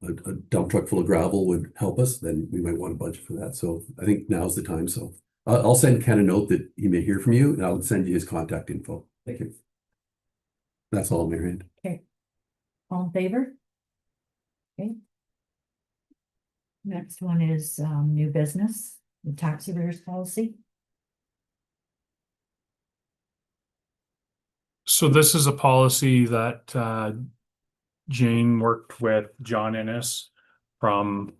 [SPEAKER 5] a dump truck full of gravel would help us, then we might want to budget for that. So I think now's the time. So I'll send Ken a note that he may hear from you, and I'll send you his contact info. Thank you. That's all, Mayor Hand.
[SPEAKER 1] All in favor? Okay. Next one is new business, the tax arrears policy.
[SPEAKER 2] So this is a policy that Jane worked with John Ennis from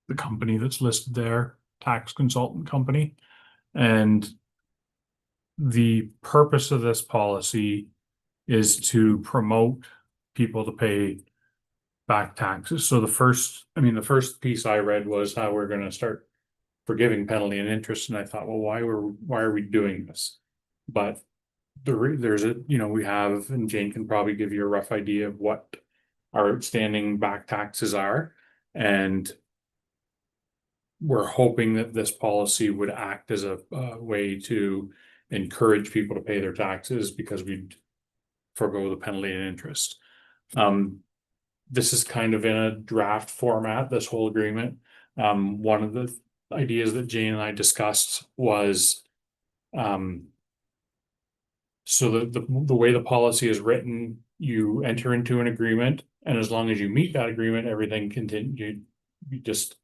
[SPEAKER 2] the company that's listed there, tax consultant company. And the purpose of this policy is to promote people to pay back taxes. So the first piece I read was how we're going to start forgiving penalty and interest. And I thought, well, why are we doing this? But there's we have, and Jane can probably give you a rough idea of what our outstanding back taxes are. And we're hoping that this policy would act as a way to encourage people to pay their taxes, because we'd forego the penalty and interest. This is kind of in a draft format, this whole agreement. One of the ideas that Jane and I discussed was so the way the policy is written, you enter into an agreement, and as long as you meet that agreement, everything continued. You just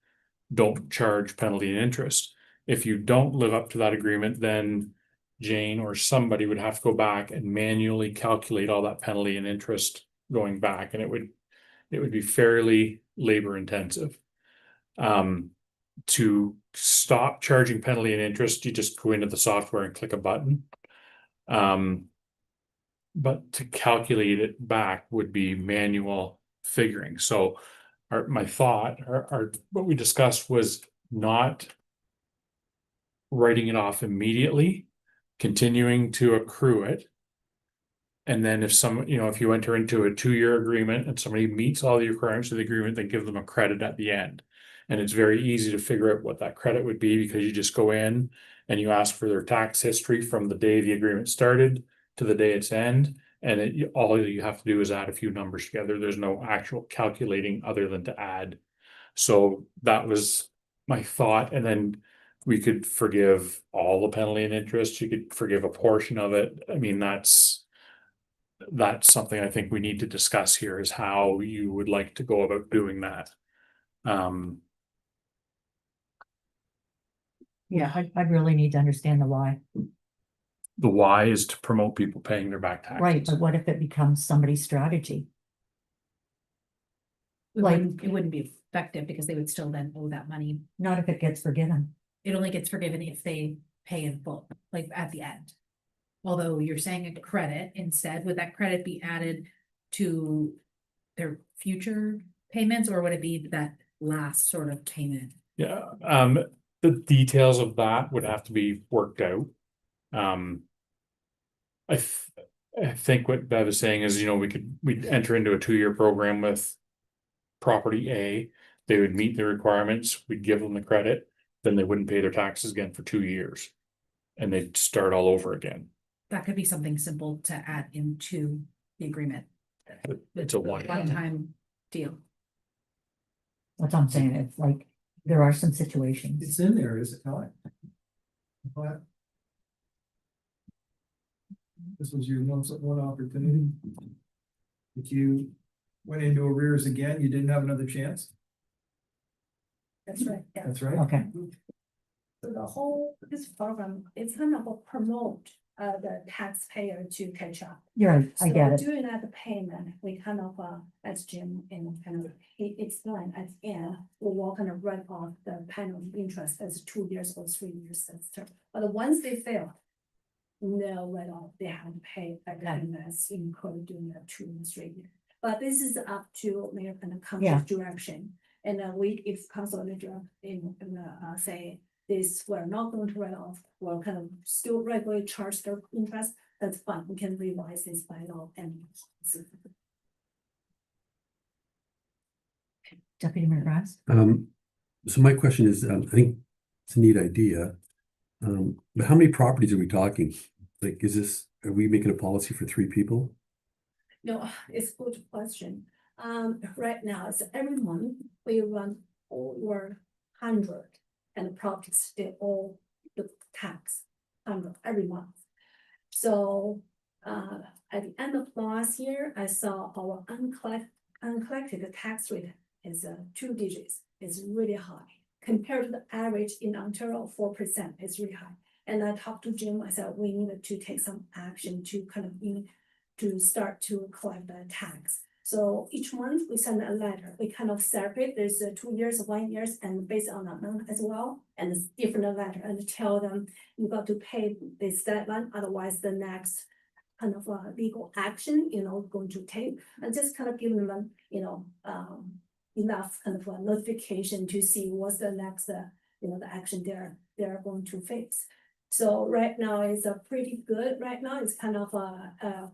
[SPEAKER 2] don't charge penalty and interest. If you don't live up to that agreement, then Jane or somebody would have to go back and manually calculate all that penalty and interest going back, and it would be fairly labor intensive. To stop charging penalty and interest, you just go into the software and click a button. But to calculate it back would be manual figuring. So my thought, what we discussed was not writing it off immediately, continuing to accrue it. And then if you enter into a 2-year agreement and somebody meets all the requirements of the agreement, then give them a credit at the end. And it's very easy to figure out what that credit would be, because you just go in and you ask for their tax history from the day the agreement started to the day its end. And all you have to do is add a few numbers together. There's no actual calculating other than to add. So that was my thought. And then we could forgive all the penalty and interest. You could forgive a portion of it. I mean, that's something I think we need to discuss here, is how you would like to go about doing that.
[SPEAKER 1] Yeah, I really need to understand the why.
[SPEAKER 2] the why is to promote people paying their back taxes.
[SPEAKER 1] Right, but what if it becomes somebody's strategy?
[SPEAKER 7] It wouldn't be effective because they would still then owe that money.
[SPEAKER 1] Not if it gets forgiven.
[SPEAKER 7] It only gets forgiven if they pay in full, like at the end. Although you're saying a credit instead, would that credit be added to their future payments, or would it be that last sort of payment?
[SPEAKER 2] Yeah, the details of that would have to be worked out. I think what Bev is saying is, we'd enter into a 2-year program with property A. They would meet the requirements, we'd give them the credit, then they wouldn't pay their taxes again for 2 years. And they'd start all over again.
[SPEAKER 7] That could be something simple to add into the agreement.
[SPEAKER 2] It's a
[SPEAKER 7] one-time deal.
[SPEAKER 1] That's what I'm saying. It's like, there are some situations.
[SPEAKER 6] It's in there, is it not? But this was your one opportunity. If you went into arrears again, you didn't have another chance.
[SPEAKER 11] That's right, yeah.
[SPEAKER 6] That's right.
[SPEAKER 1] Okay,
[SPEAKER 11] So the whole, this program is kind of a promote the taxpayer to catch up.
[SPEAKER 1] you're right, I get it.
[SPEAKER 11] So during that payment, we kind of, as Jim and kind of he explained at the end, we will kind of write off the penalty interest as 2 years or 3 years. But once they fail, no write off, they have to pay again as incurred during the 2 and 3 years. But this is up to mayor and the
[SPEAKER 1] Yeah.
[SPEAKER 11] council direction. And if council manager say this, we're not going to write off, we're kind of still regularly charge their interest, that's fine, we can revise this by law and.
[SPEAKER 1] Deputy Mayor Ross?
[SPEAKER 5] So my question is, I think it's a neat idea. But how many properties are we talking? Like, are we making a policy for 3 people?
[SPEAKER 11] No, it's a good question. Right now, it's every month we run over 100 and the properties, they all the tax 100 every month. So at the end of last year, I saw our uncollected tax rate is 2 digits. It's really high compared to the average in Ontario, 4%. It's really high. And I talked to Jim. I said we needed to take some action to kind of to start to collect the tax. So each month we send a letter. We kind of separate. There's 2 years, 1 year, and based on amount as well, and it's different letter, and tell them you got to pay this deadline, otherwise the next kind of legal action, going to take, and just kind of give them, enough kind of a notification to see what's the next, the action they're going to face. So right now it's pretty good. Right now it's kind of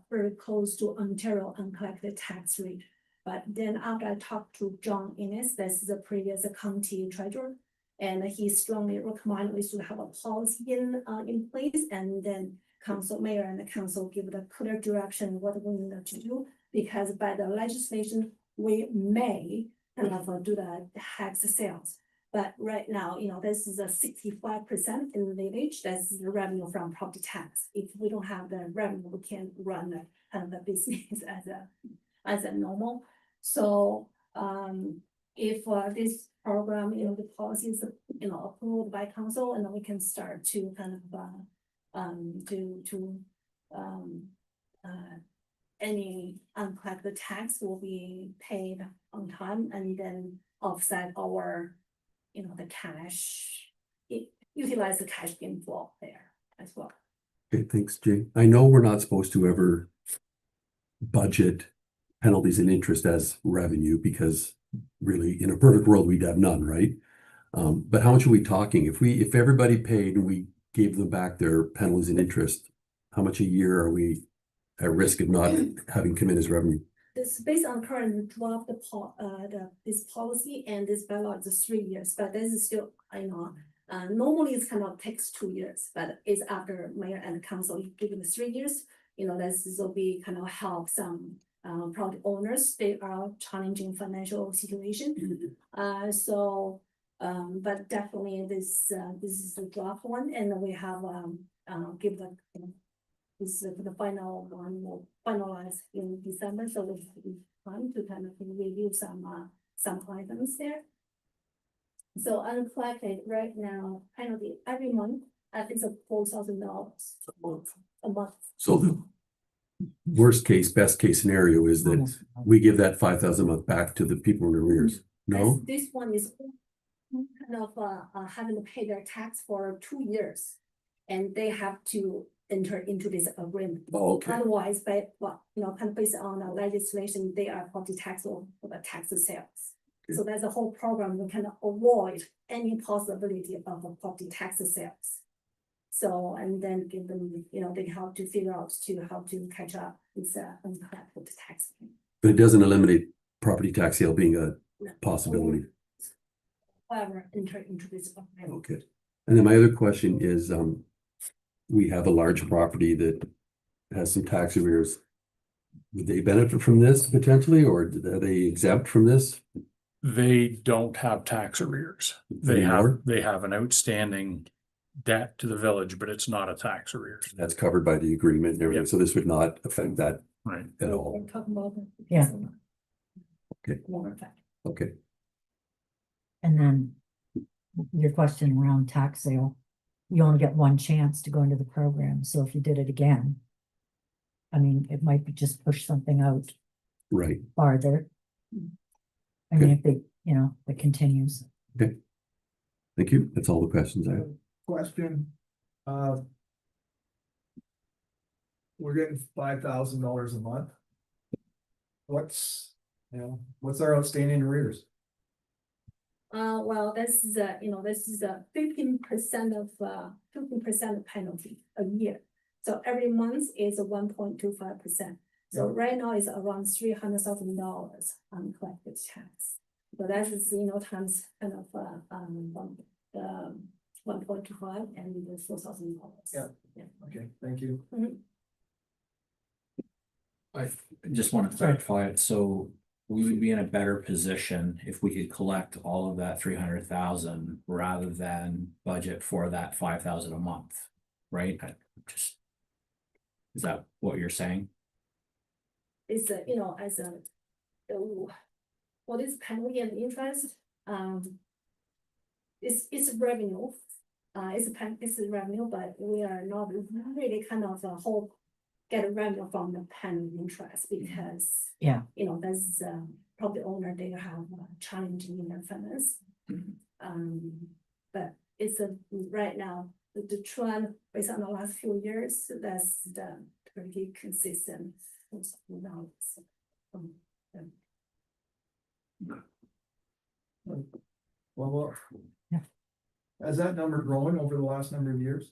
[SPEAKER 11] very close to Ontario uncollected tax rate. But then after I talked to John Innes, that's the previous county treasurer, and he strongly recommended we should have a policy in place, and then mayor and the council give the clear direction what we need to do, because by the legislation we may kind of do the tax sales. But right now, this is a 65% in the village. That's the revenue from property tax. If we don't have the revenue, we can't run the kind of the business as a normal. So if this program, the policy is approved by council, and then we can start to kind of any uncollected tax will be paid on time, and then offset our the cash, utilize the cash inflow there as well.
[SPEAKER 5] Okay, thanks, Jay. I know we're not supposed to ever budget penalties and interest as revenue, because really in a perfect world we'd have none, right? But how much are we talking? If everybody paid and we gave them back their penalties and interest, how much a year are we at risk of not having come in as revenue?
[SPEAKER 11] This based on current draft this policy, and this bylaw is 3 years, but this is still normally it's kind of takes 2 years, but it's after mayor and council given the 3 years. This will be kind of help some property owners. They are challenging financial situation. But definitely this is the draft one, and we have give the this the final one will finalize in December, so we have time to kind of review some items there. So uncollected right now, penalty every month I think it's $4,000 a month.
[SPEAKER 5] So the worst case, best case scenario is that
[SPEAKER 1] Almost.
[SPEAKER 5] we give that 5,000 a month back to the people in arrears. No?
[SPEAKER 11] This one is kind of having to pay their tax for 2 years. And they have to enter into this agreement.
[SPEAKER 5] Oh, okay.
[SPEAKER 11] Otherwise, kind of based on the legislation, they are property tax or the tax sales. So that's a whole program to kind of avoid any possibility of a property tax sales. So, and then give them, they have to figure out how to catch up with uncollected tax.
[SPEAKER 5] But it doesn't eliminate property tax sale being a possibility.
[SPEAKER 11] However, enter into this agreement.
[SPEAKER 5] Okay. And then my other question is, we have a large property that has some tax arrears. Would they benefit from this potentially, or are they exempt from this?
[SPEAKER 2] They don't have tax arrears.
[SPEAKER 5] Anymore?
[SPEAKER 2] They have an outstanding debt to the village, but it's not a tax arrears.
[SPEAKER 5] That's covered by the agreement and everything,
[SPEAKER 2] Yeah.
[SPEAKER 5] so this would not affect that
[SPEAKER 2] Right.
[SPEAKER 5] at all.
[SPEAKER 11] We're talking about the-
[SPEAKER 1] Yeah.
[SPEAKER 5] Okay.
[SPEAKER 11] More effect.
[SPEAKER 5] Okay.
[SPEAKER 1] And then your question around tax sale, you only get one chance to go into the program. So if you did it again, I mean, it might be just push something out
[SPEAKER 5] Right.
[SPEAKER 1] farther. I mean, if they, it continues.
[SPEAKER 5] Thank you. That's all the questions I have.
[SPEAKER 6] Question, we're getting $5,000 a month. What's our outstanding arrears?
[SPEAKER 11] Well, this is a 15% penalty a year. So every month is 1.25%. So right now it's around $300,000 uncollected tax. So that is, times kind of 1.25 and $4,000.
[SPEAKER 6] Yeah. Okay, thank you.
[SPEAKER 8] I just want to clarify it, so we would be in a better position if we could collect all of that 300,000 rather than budget for that 5,000 a month, right? Is that what you're saying?
[SPEAKER 11] It's for this penalty and interest, it's revenue. It's revenue, but we are not really kind of get a revenue from the penalty interest because that's property owner, they have a challenge in their finance. But it's right now the trend based on the last few years, that's pretty consistent.
[SPEAKER 6] Well,
[SPEAKER 1] Yeah.
[SPEAKER 6] has that number grown over the last number of years?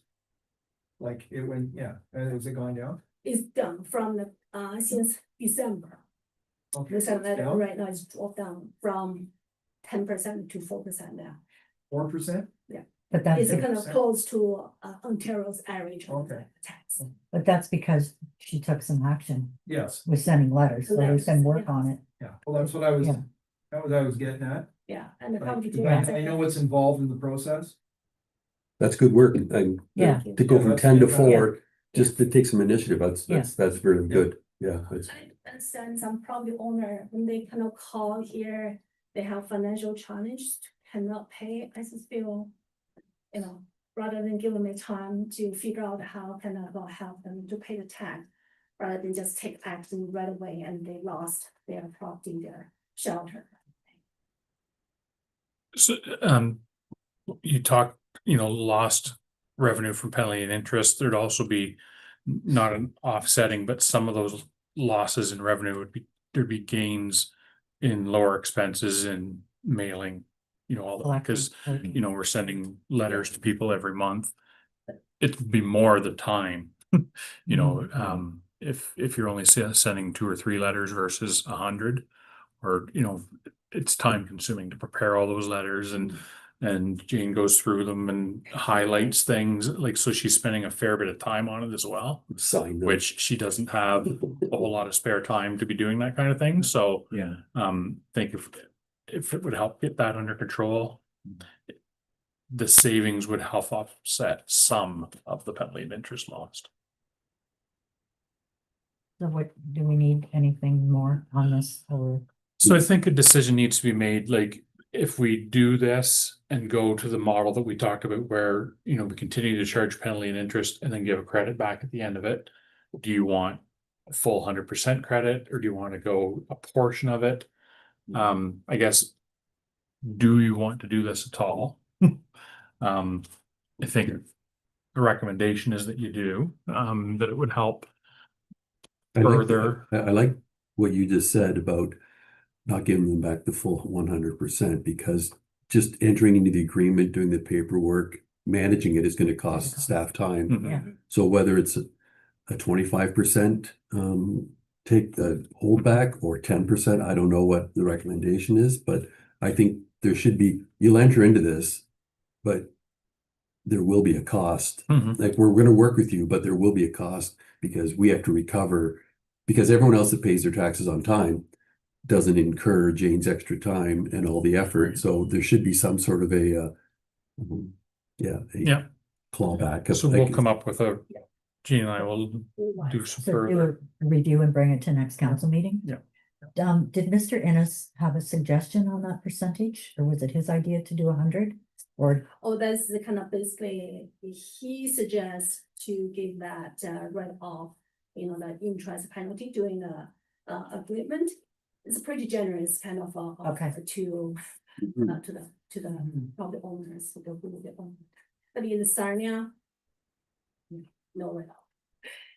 [SPEAKER 6] Like it went, has it gone down?
[SPEAKER 11] It's down from the since December.
[SPEAKER 6] Okay,
[SPEAKER 11] The settlement
[SPEAKER 6] down
[SPEAKER 11] right now is dropped down from 10% to 4% now.
[SPEAKER 6] 4%?
[SPEAKER 1] But that's,
[SPEAKER 11] It's kind of close to Ontario's average of
[SPEAKER 6] Okay.
[SPEAKER 11] tax.
[SPEAKER 1] but that's because she took some action
[SPEAKER 6] Yes,
[SPEAKER 1] with sending letters, so they can work on it.
[SPEAKER 6] yeah, well, that's what I was,
[SPEAKER 1] Yeah.
[SPEAKER 6] that was I was getting at.
[SPEAKER 11] Yeah, and the
[SPEAKER 6] Like,
[SPEAKER 11] property
[SPEAKER 6] 'cause
[SPEAKER 11] tax.
[SPEAKER 6] I know what's involved in the process.
[SPEAKER 5] That's good work. And
[SPEAKER 1] Yeah.
[SPEAKER 5] to go
[SPEAKER 6] Yeah,
[SPEAKER 5] from
[SPEAKER 6] that's
[SPEAKER 5] 10 to
[SPEAKER 6] fantastic.
[SPEAKER 5] 4, just to take some initiative, that's very good. Yeah.
[SPEAKER 11] I understand some property owner, when they kind of call here, they have financial challenge, cannot pay, I just feel, rather than give them a time to figure out how can I go help them to pay the tax, rather than just take action right away and they lost their property, their shelter.
[SPEAKER 2] So, you talked, lost revenue from penalty and interest. There'd also be not an offsetting, but some of those losses in revenue there'd be gains in lower expenses in mailing, all that, because, we're sending letters to people every month. It'd be more the time, if you're only sending 2 or 3 letters versus 100, or, it's time consuming to prepare all those letters and Jane goes through them and highlights things, like, so she's spending a fair bit of time on it as well,
[SPEAKER 5] Sign them.
[SPEAKER 2] which she doesn't have a whole lot of spare time to be doing that kind of thing. So,
[SPEAKER 8] Yeah.
[SPEAKER 2] think if it would help get that under control, the savings would help offset some of the penalty and interest lost.
[SPEAKER 1] So what, do we need anything more on this or?
[SPEAKER 2] So I think a decision needs to be made, like, if we do this and go to the model that we talked about where, you know, we continue to charge penalty and interest and then give a credit back at the end of it, do you want a full 100% credit or do you want to go a portion of it? I guess, do you want to do this at all? I think the recommendation is that you do, that it would help further.
[SPEAKER 5] I like what you just said about not giving them back the full 100%, because just entering into the agreement, doing the paperwork, managing it is going to cost staff time.
[SPEAKER 2] Mhm.
[SPEAKER 1] Yeah.
[SPEAKER 5] So whether it's a 25% take the holdback or 10%, I don't know what the recommendation is, but I think there should be, you'll enter into this, but there will be a cost.
[SPEAKER 2] Mhm.
[SPEAKER 5] Like, we're going to work with you, but there will be a cost because we have to recover, because everyone else that pays their taxes on time doesn't incur Jane's extra time and all the effort.
[SPEAKER 2] Right.
[SPEAKER 5] So there should be some sort of a
[SPEAKER 2] Yeah.
[SPEAKER 5] clawback.
[SPEAKER 2] So we'll come up with a, Gene and I will do some
[SPEAKER 1] So do
[SPEAKER 2] further.
[SPEAKER 1] a review and bring it to next council meeting?
[SPEAKER 2] Yeah.
[SPEAKER 1] Did Mr. Ennis have a suggestion on that percentage, or was it his idea to do 100? Or,
[SPEAKER 11] Oh, that's the kind of basically, he suggests to give that write off, you know, that interest penalty during the agreement. It's pretty generous kind of
[SPEAKER 1] Okay.
[SPEAKER 11] offer to the property owners, the owners. But in Sarnia, no at all.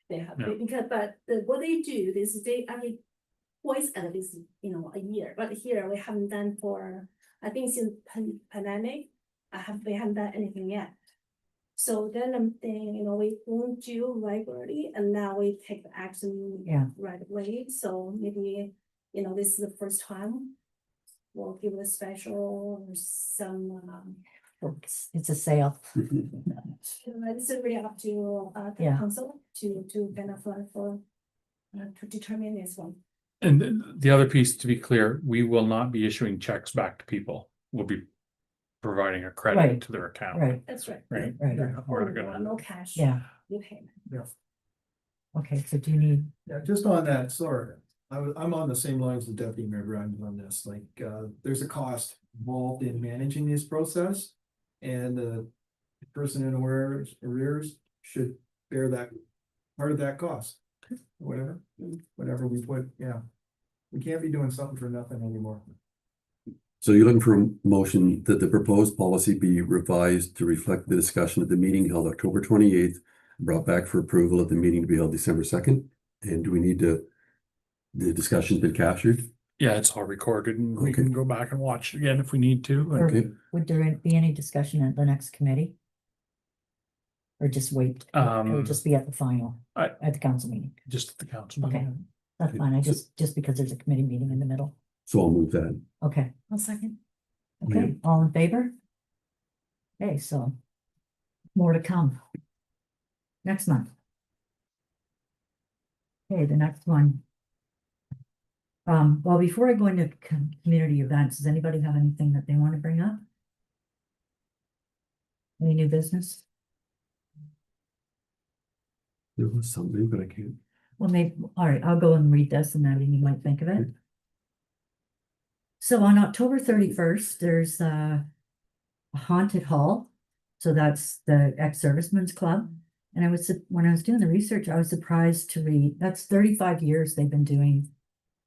[SPEAKER 11] They have,
[SPEAKER 2] Yeah.
[SPEAKER 11] because, but what they do is they, I mean, twice at least, you know, a year, but here we haven't done for, I think since pandemic, we haven't done anything yet. So then I'm thinking, you know, we won't do regularly and now we take the action
[SPEAKER 1] Yeah.
[SPEAKER 11] right away. So maybe, you know, this is the first time. We'll give it a special or some,
[SPEAKER 1] it's a sale?
[SPEAKER 11] it's really up to the
[SPEAKER 1] Yeah.
[SPEAKER 11] council to kind of for to determine this one.
[SPEAKER 2] And the other piece, to be clear, we will not be issuing checks back to people. We'll be providing a credit
[SPEAKER 1] Right.
[SPEAKER 2] to their account.
[SPEAKER 1] Right,
[SPEAKER 11] That's right.
[SPEAKER 2] Right.
[SPEAKER 1] right.
[SPEAKER 2] We're not gonna-
[SPEAKER 11] No cash.
[SPEAKER 1] Yeah,
[SPEAKER 11] You payment.
[SPEAKER 1] okay, so do you need,
[SPEAKER 6] Yeah, just on that, sorry, I'm on the same lines with Deputy Mayor Grimes on this, like, there's a cost involved in managing this process. And the person in arrears should bear that, part of that cost. Whatever we put, yeah. We can't be doing something for nothing anymore.
[SPEAKER 5] So you're looking for a motion that the proposed policy be revised to reflect the discussion at the meeting held October 28th, brought back for approval at the meeting to be held December 2nd. And do we need to, the discussion's been captured?
[SPEAKER 2] Yeah, it's all recorded and we
[SPEAKER 5] Okay.
[SPEAKER 2] can go back and watch it again if we need to.
[SPEAKER 1] or
[SPEAKER 5] Okay.
[SPEAKER 1] would there be any discussion at the next committee? Or just wait, or just be at the final, at the council meeting?
[SPEAKER 2] Just at the council.
[SPEAKER 1] Okay.
[SPEAKER 2] meeting.
[SPEAKER 1] That's fine, I just because there's a committee meeting in the middle.
[SPEAKER 5] So I'll move that.
[SPEAKER 1] Okay,
[SPEAKER 7] I'll second.
[SPEAKER 1] okay, all in favor? Okay, so more to come. Next month. Okay, the next one. Well, before I go into community events, does anybody have anything that they want to bring up? Any new business?
[SPEAKER 5] There was something, but I can't.
[SPEAKER 1] Well, maybe, all right, I'll go and read this and then you might think of it. So on October 31st, there's a haunted hall. So that's the ex-servicemen's club. And when I was doing the research, I was surprised to read, that's 35 years they've been doing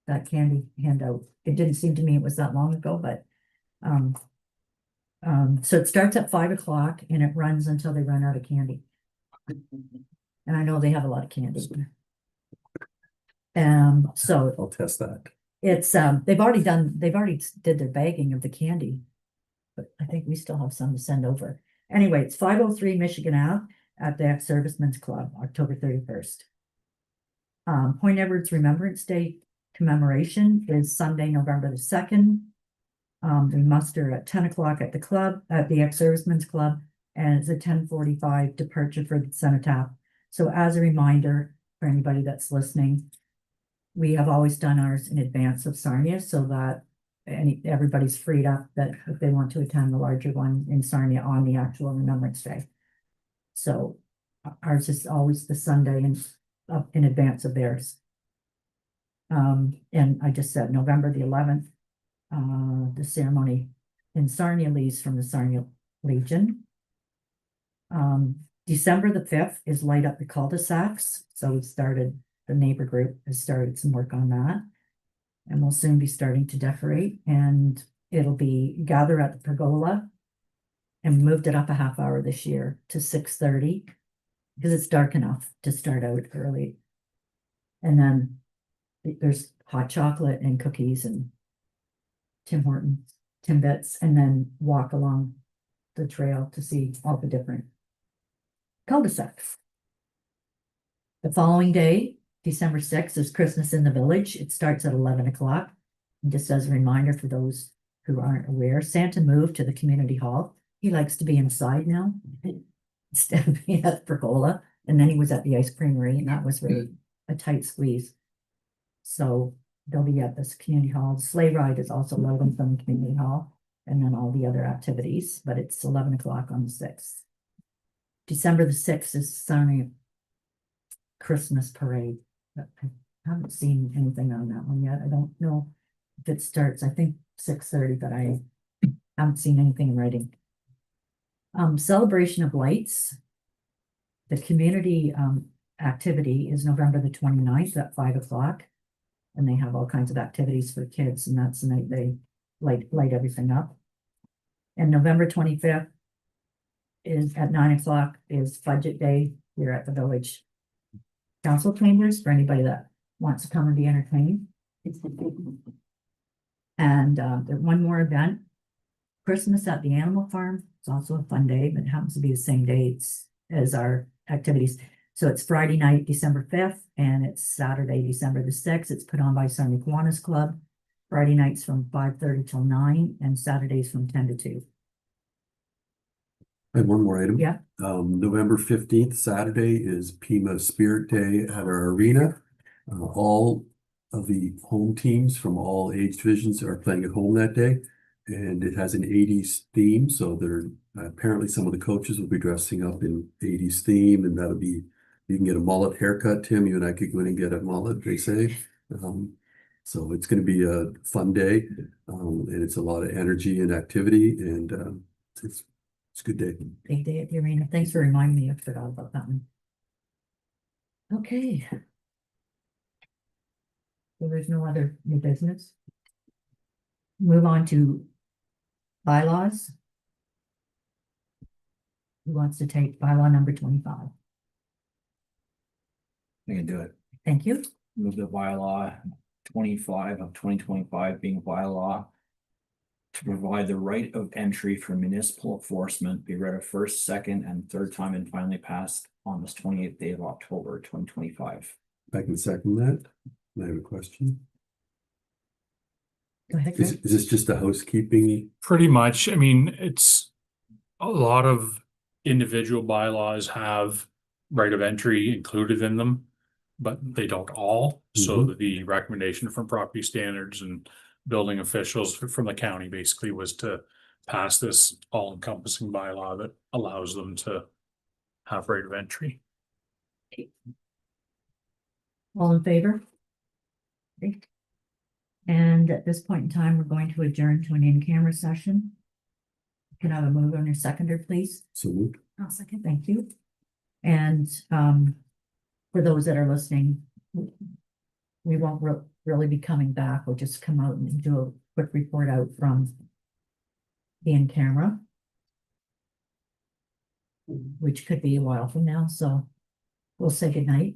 [SPEAKER 1] that candy handout. It didn't seem to me it was that long ago, but so it starts at 5 o'clock and it runs until they run out of candy. And I know they have a lot of candy. So
[SPEAKER 5] I'll test that.
[SPEAKER 1] it's, they've already did their bagging of the candy. But I think we still have some to send over. Anyway, it's 503 Michigan Ave at the Ex-Servicemen's Club, October 31st. Point Edwards Remembrance Day commemoration is Sunday, November the 2nd. We muster at 10 o'clock at the club, at the Ex-Servicemen's Club, and it's a 10:45 departure for the cenotaph. So as a reminder for anybody that's listening, we have always done ours in advance of Sarnia so that everybody's freed up that if they want to attend the larger one in Sarnia on the actual Remembrance Day. So ours is always the Sunday in advance of theirs. And I just said November the 11th, the ceremony and Sarnia leaves from the Sarnia Legion. December the 5th is light up the cul-de-sacs, so we've started, the neighbor group has started some work on that. And we'll soon be starting to decorate, and it'll be gather at the pergola. And moved it up a half hour this year to 6:30, because it's dark enough to start out early. And then there's hot chocolate and cookies and Tim Hortons, Timbits, and then walk along the trail to see all the different cul-de-sacs. The following day, December 6th, is Christmas in the Village. It starts at 11 o'clock. And just as a reminder for those who aren't aware, Santa moved to the community hall. He likes to be inside now instead of being at the pergola. And then he was at the ice creamery, and that was really a tight squeeze. So they'll be at this community hall. The sleigh ride is also loading from the community hall, and then all the other activities, but it's 11 o'clock on the 6th. December the 6th is Sarnia Christmas parade. But I haven't seen anything on that one yet. I don't know if it starts, I think 6:30, but I haven't seen anything in writing. Celebration of Lights. The community activity is November the 29th at 5 o'clock. And they have all kinds of activities for kids, and that's the night they light everything up. And November 25th is at 9 o'clock is Budget Day here at the Village Council Chambers for anybody that wants to come and be entertained. And there's one more event, Christmas at the Animal Farm. It's also a fun day, but it happens to be the same dates as our activities. So it's Friday night, December 5th, and it's Saturday, December the 6th. It's put on by Sarnia Kiwanis Club. Friday nights from 5:30 till 9, and Saturdays from 10 to 2.
[SPEAKER 5] I have one more item.
[SPEAKER 1] Yeah.
[SPEAKER 5] November 15th, Saturday, is Pima Spirit Day at our arena. All of the home teams from all age divisions are playing at home that day. And it has an 80s theme, so they're apparently some of the coaches will be dressing up in 80s theme, and that'll be, you can get a mullet haircut, Tim. You and I could go in and get a mullet, they say. So it's going to be a fun day, and it's a lot of energy and activity, and it's a good day.
[SPEAKER 1] Big day at the arena. Thanks for reminding me. I forgot about that one. Okay. So there's no other new business. Move on to bylaws. Who wants to take bylaw number 25?
[SPEAKER 8] We can do it.
[SPEAKER 1] Thank you.
[SPEAKER 8] Move the bylaw 25 of 2025 being bylaw to provide the right of entry for municipal enforcement be read a first, second, and third time and finally passed on this 28th day of October 2025.
[SPEAKER 5] I can second that. I have a question.
[SPEAKER 1] Go ahead,
[SPEAKER 5] Is
[SPEAKER 1] Greg.
[SPEAKER 5] this just a housekeeping?
[SPEAKER 2] Pretty much. I mean, it's a lot of individual bylaws have right of entry included in them, but they don't all. So the recommendation from property standards and building officials from the county basically was to pass this all-encompassing bylaw that allows them to have right of entry.
[SPEAKER 1] All in favor? Okay. And at this point in time, we're going to adjourn to an in-camera session. Can I have a mover and a seconder, please?
[SPEAKER 5] So moved.
[SPEAKER 1] I'll second. Thank you. And for those that are listening, we won't really be coming back. We'll just come out and do a quick report out from the in-camera, which could be a while from now. So we'll say goodnight.